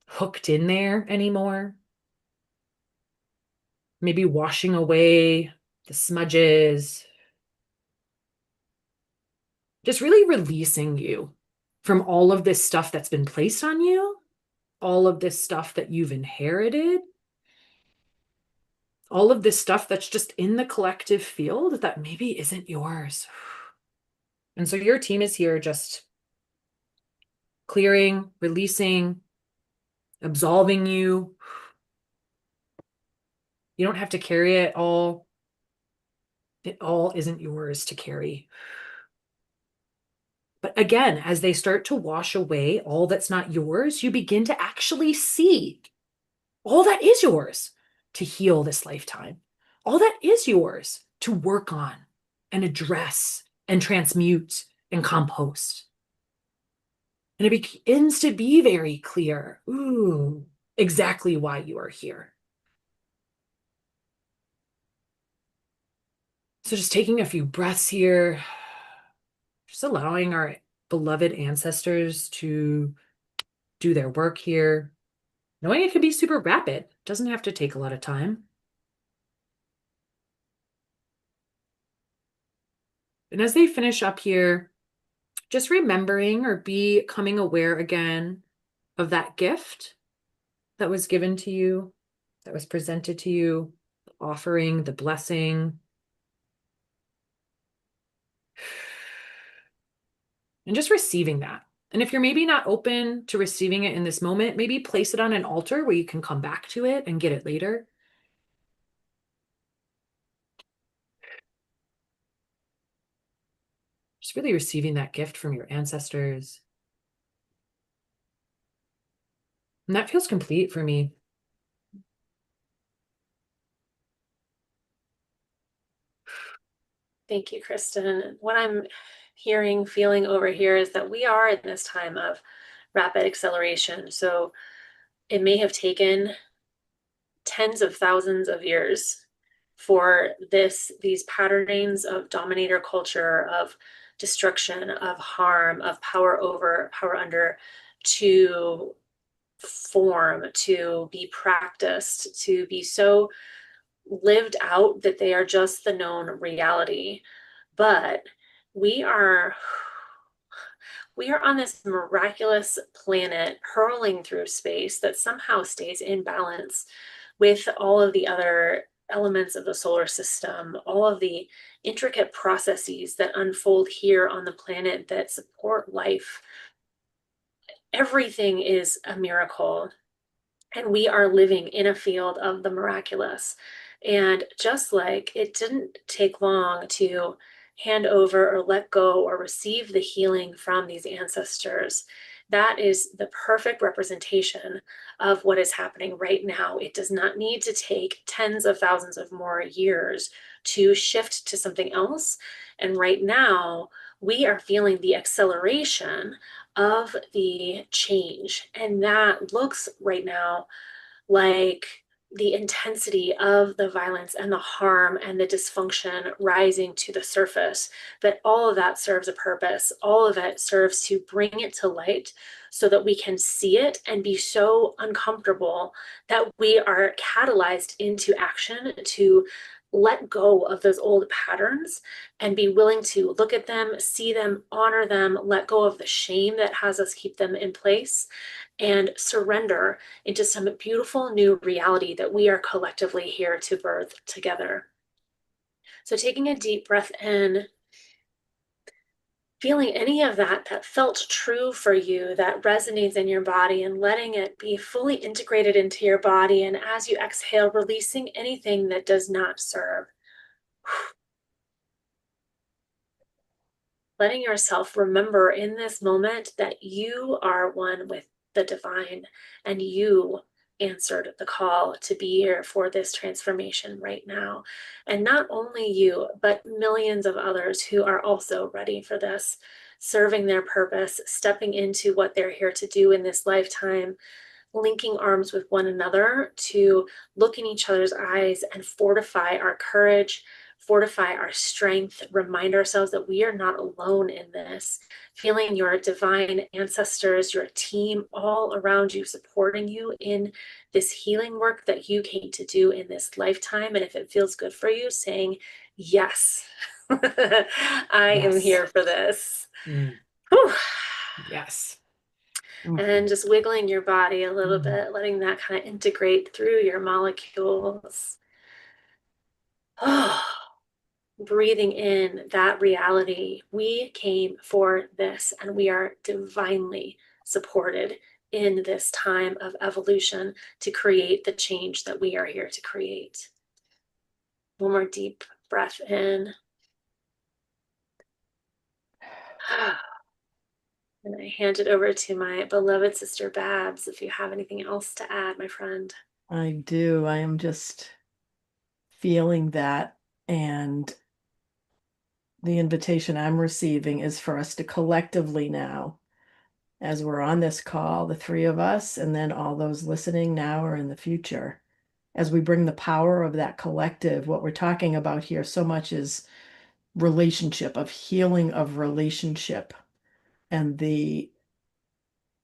hooked in there anymore. Maybe washing away the smudges, just really releasing you from all of this stuff that's been placed on you, all of this stuff that you've inherited, all of this stuff that's just in the collective field that maybe isn't yours. And so your team is here just clearing, releasing, absolving you. You don't have to carry it all. It all isn't yours to carry. But again, as they start to wash away all that's not yours, you begin to actually see all that is yours to heal this lifetime, all that is yours to work on and address and transmute and compost. And it begins to be very clear, ooh, exactly why you are here. So just taking a few breaths here, just allowing our beloved ancestors to do their work here, knowing it can be super rapid, doesn't have to take a lot of time. And as they finish up here, just remembering or becoming aware again of that gift that was given to you, that was presented to you, the offering, the blessing. And just receiving that. And if you're maybe not open to receiving it in this moment, maybe place it on an altar where you can come back to it and get it later. Just really receiving that gift from your ancestors. And that feels complete for me. Thank you, Kristen. What I'm hearing, feeling over here is that we are in this time of rapid acceleration. So it may have taken tens of thousands of years for these patternings of dominator culture, of destruction, of harm, of power over, power under, to form, to be practiced, to be so lived out that they are just the known reality. But we are on this miraculous planet hurling through space that somehow stays in balance with all of the other elements of the solar system, all of the intricate processes that unfold here on the planet that support life. Everything is a miracle. And we are living in a field of the miraculous. And just like it didn't take long to hand over or let go or receive the healing from these ancestors, That is the perfect representation of what is happening right now. It does not need to take tens of thousands of more years to shift to something else. And right now, we are feeling the acceleration of the change. And that looks right now like the intensity of the violence and the harm and the dysfunction rising to the surface. But all of that serves a purpose. All of it serves to bring it to light so that we can see it and be so uncomfortable that we are catalyzed into action to let go of those old patterns and be willing to look at them, see them, honor them, let go of the shame that has us keep them in place, and surrender into some beautiful new reality that we are collectively here to birth together. So taking a deep breath in, feeling any of that that felt true for you, that resonates in your body, and letting it be fully integrated into your body. And as you exhale, releasing anything that does not serve. Letting yourself remember in this moment that you are one with the divine, and you answered the call to be here for this transformation right now. And not only you, but millions of others who are also ready for this, serving their purpose, stepping into what they're here to do in this lifetime, linking arms with one another to look in each other's eyes and fortify our courage, fortify our strength, remind ourselves that we are not alone in this, feeling your divine ancestors, your team all around you, supporting you in this healing work that you came to do in this lifetime. And if it feels good for you, saying, yes, I am Yes. here for this. Mm. Whew. Yes. And just wiggling your body a little Mm. bit, letting that kind of integrate through your molecules. Oh, breathing in that reality. We came for this, and we are divinely supported in this time of evolution to create the change that we are here to create. One more deep breath in. And I hand it over to my beloved sister Babs if you have anything else to add, my friend. I do. I am just feeling that. And the invitation I'm receiving is for us to collectively now, as we're on this call, the three of us, and then all those listening now or in the future, as we bring the power of that collective. What we're talking about here so much is relationship, of healing of relationship, and the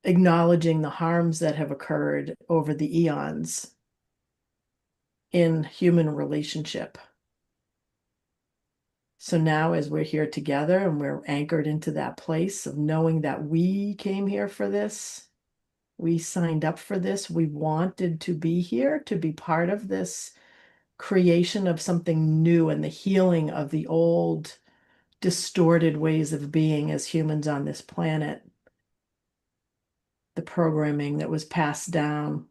acknowledging the harms that have occurred over the eons in human relationship. So now, as we're here together and we're anchored into that place of knowing that we came here for this, we signed up for this, we wanted to be here to be part of this creation of something new and the healing of the old distorted ways of being as humans on this planet, the programming that was passed down.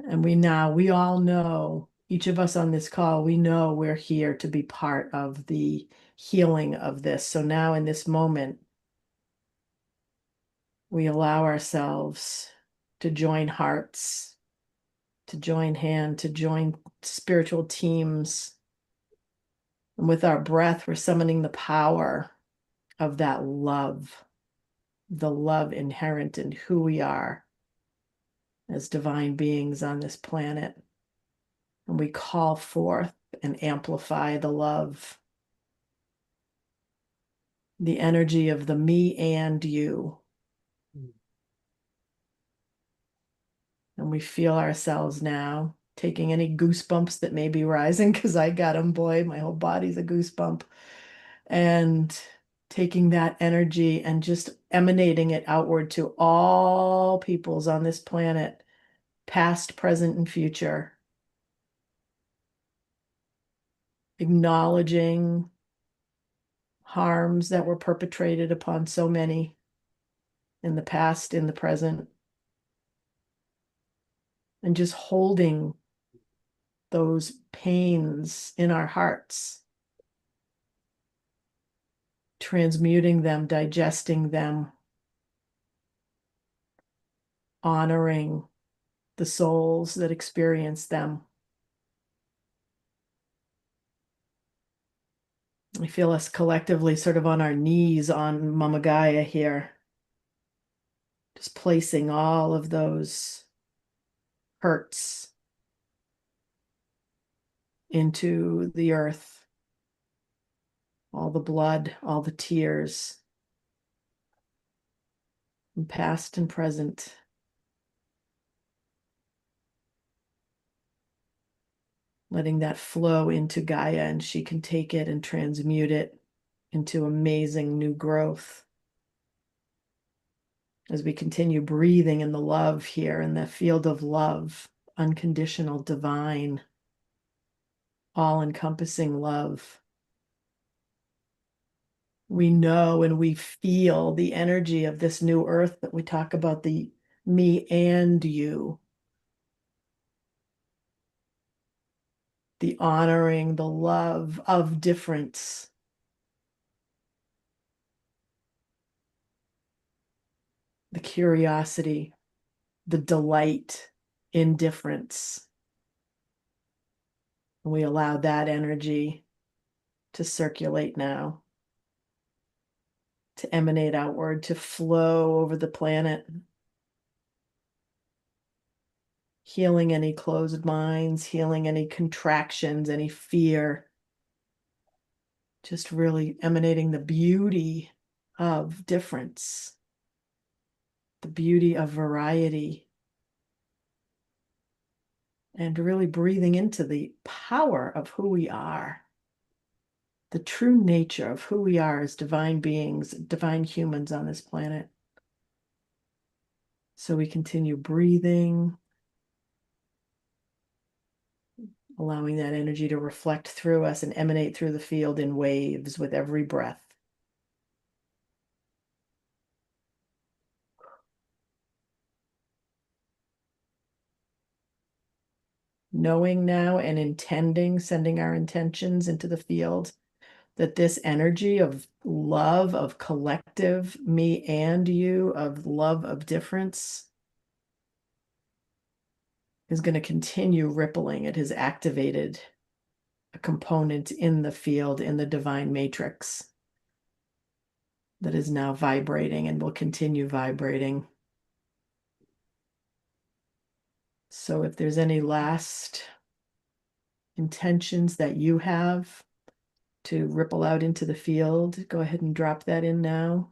And we all know, each of us on this call, we know we're here to be part of the healing of this. So now in this moment, we allow ourselves to join hearts, to join hand, to join spiritual teams. And with our breath, we're summoning the power of that love, the love inherent in who we are as divine beings on this planet. And we call forth and amplify the love, the energy of the me and you. And we feel ourselves now taking any goosebumps that may be rising, because I got them, boy, my whole body's a goosebump. And taking that energy and just emanating it outward to all peoples on this planet, past, present, and future. Acknowledging harms that were perpetrated upon so many in the past, in the present, and just holding those pains in our hearts, transmuting them, digesting them, honoring the souls that experience them. I feel us collectively sort of on our knees on Mama Gaia here, just placing all of those hurts into the earth, all the blood, all the tears, past and present. Letting that flow into Gaia, and she can take it and transmute it into amazing new growth. As we continue breathing in the love here, in the field of love, unconditional, divine, all-encompassing love. We know and we feel the energy of this new earth that we talk about, the me and you. The honoring, the love of difference. The curiosity, the delight in difference. And we allow that energy to circulate now, to emanate outward, to flow over the planet, healing any closed minds, healing any contractions, any fear, just really emanating the beauty of difference, the beauty of variety, and really breathing into the power of who we are, the true nature of who we are as divine beings, divine humans on this planet. So we continue breathing, allowing that energy to reflect through us and emanate through the field in waves with every breath. Knowing now and intending, sending our intentions into the field, that this energy of love, of collective me and you, of love of difference, is going to continue rippling. It has activated a component in the field, in the divine matrix, that is now vibrating and will continue vibrating. So if there's any last intentions that you have to ripple out into the field, go ahead and drop that in now.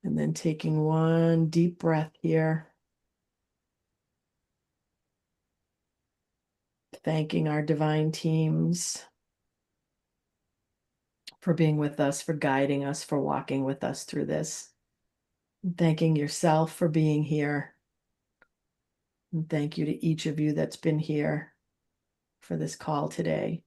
And then taking one deep breath here. Thanking our divine teams for being with us, for guiding us, for walking with us through this. And thanking yourself for being here. And thank you to each of you that's been here for this call today.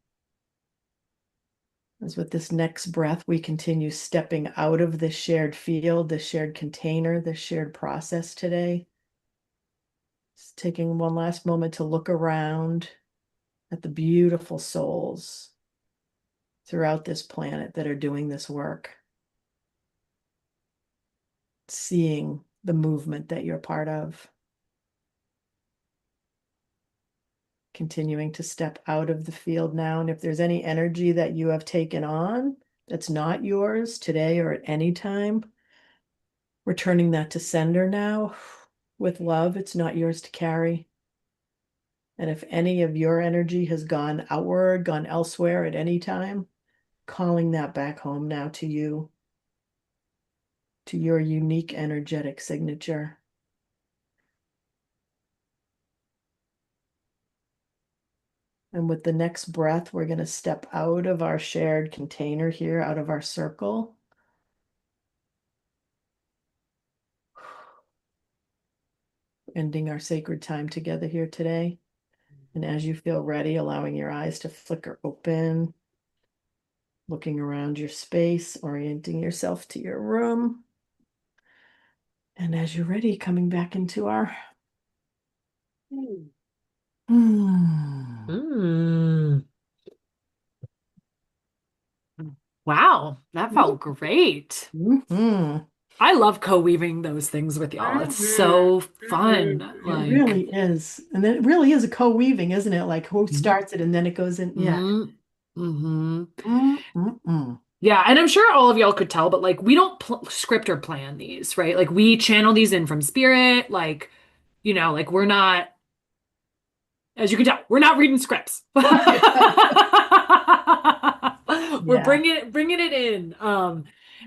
As with this next breath, we continue stepping out of this shared field, this shared container, this shared process today. Just taking one last moment to look around at the beautiful souls throughout this planet that are doing this work. Seeing the movement that you're part of. Continuing to step out of the field now. And if there's any energy that you have taken on that's not yours today or at any time, returning that to sender now with love. It's not yours to carry. And if any of your energy has gone outward, gone elsewhere at any time, calling that back home now to you, to your unique energetic signature. And with the next breath, we're going to step out of our shared container here, out of our circle. Ending our sacred time together here today. And as you feel ready, allowing your eyes to flicker open, looking around your space, orienting yourself to your room. And as you're ready, coming back into our Mm. Mm. Wow, that felt great. Mhm. I love co-weaving those things with y'all. It's Mhm. so Mhm. fun. It Like, really is. And then it really is a co-weaving, isn't it? Like who starts it and then it goes in. Yeah. mm-hmm. Mm-mm-mm. Yeah, and I'm sure all of y'all could tell, but like we don't script or plan these, right? Like we channel these in from spirit, like like we're not, as you can tell, we're not reading scripts. We're Yeah. bringing it in.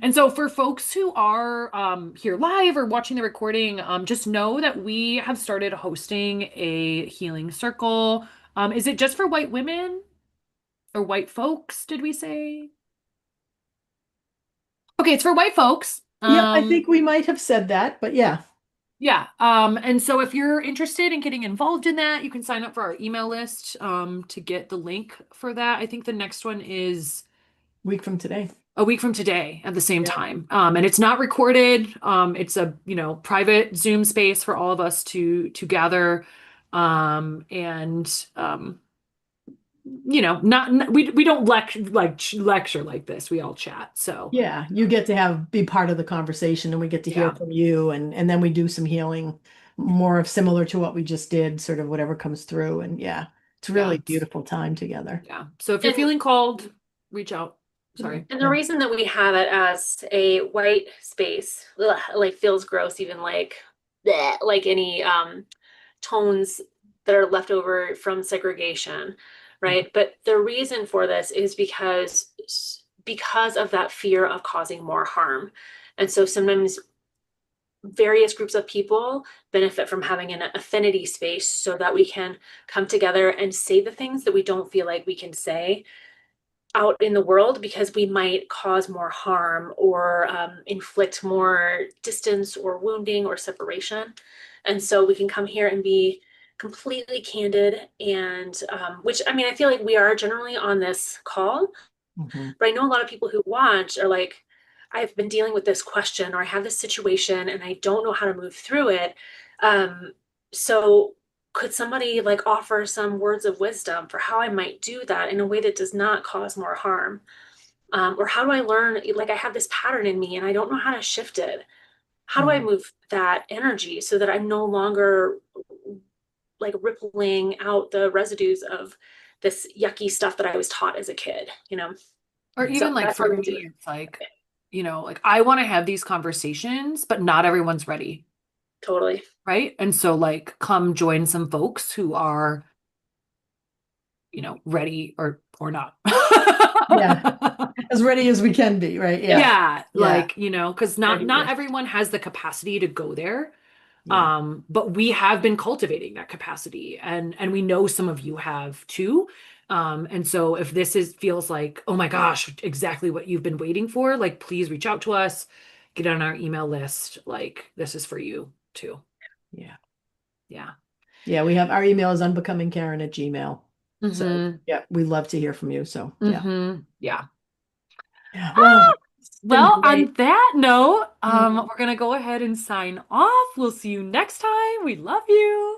And so for folks who are here live or watching the recording, just know that we have started hosting a healing circle. Is it just for white women or white folks, did we say? Okay, it's for white folks. Yep, I think we might have said that, but yeah, Yeah. And so if you're interested in getting involved in that, you can sign up for our email list to get the link for that. I think the next one is week from today. a week from today at the same Yeah. time. And it's not recorded. It's a, private Zoom space for all of us to gather. And we don't lecture like this. We all chat. So Yeah, you get to be part of the conversation and we get to hear yeah. from you and then we do some healing more of similar to what we just did, sort of whatever comes through. And yeah, it's really Yeah. a beautiful time together. Yeah. So if you're And feeling called, reach out. Sorry. and the Yeah. reason that we have it as a white space, ugh, like feels gross, even like bleh, like any tones that are left over from segregation, Mhm. right? But the reason for this is because of that fear of causing more harm. And so sometimes various groups of people benefit from having an affinity space so that we can come together and say the things that we don't feel like we can say out in the world because we might cause more harm or inflict more distance or wounding or separation. And so we can come here and be completely candid and which I mean, I feel like we are generally on this call, Mhm. but I know a lot of people who watch are like, I've been dealing with this question or I have this situation and I don't know how to move through it. So could somebody like offer some words of wisdom for how I might do that in a way that does not cause more harm? Or how do I learn, like I have this pattern in me and I don't know how to shift it. How do I Mhm. move that energy so that I'm no longer like rippling out the residues of this yucky stuff that I was taught as a kid, you know? Or So even like that's for how we do me, it's like, like I want to have these conversations, but not everyone's ready. totally. Right. And so like come join some folks who are, ready or not. Yeah, as ready as we can be, right? Yeah. Yeah, Yeah. like, because not Readiness. everyone has the capacity to go there. Yeah. But we have been cultivating that capacity and we know some of you have too. And so if this feels like, oh my gosh, exactly what you've been waiting for, like please reach out to us, get on our email list. Like this is for you too. Yeah. Yeah. Yeah. We have our email is unbecomingkaren@gmail. So Mm-hmm. yeah, we love to hear from you. So yeah. Mm-hmm. Yeah. Yeah. Well, it's been Well, on great. that note, Mm. we're gonna go ahead and sign off. We'll see you next time. We love you.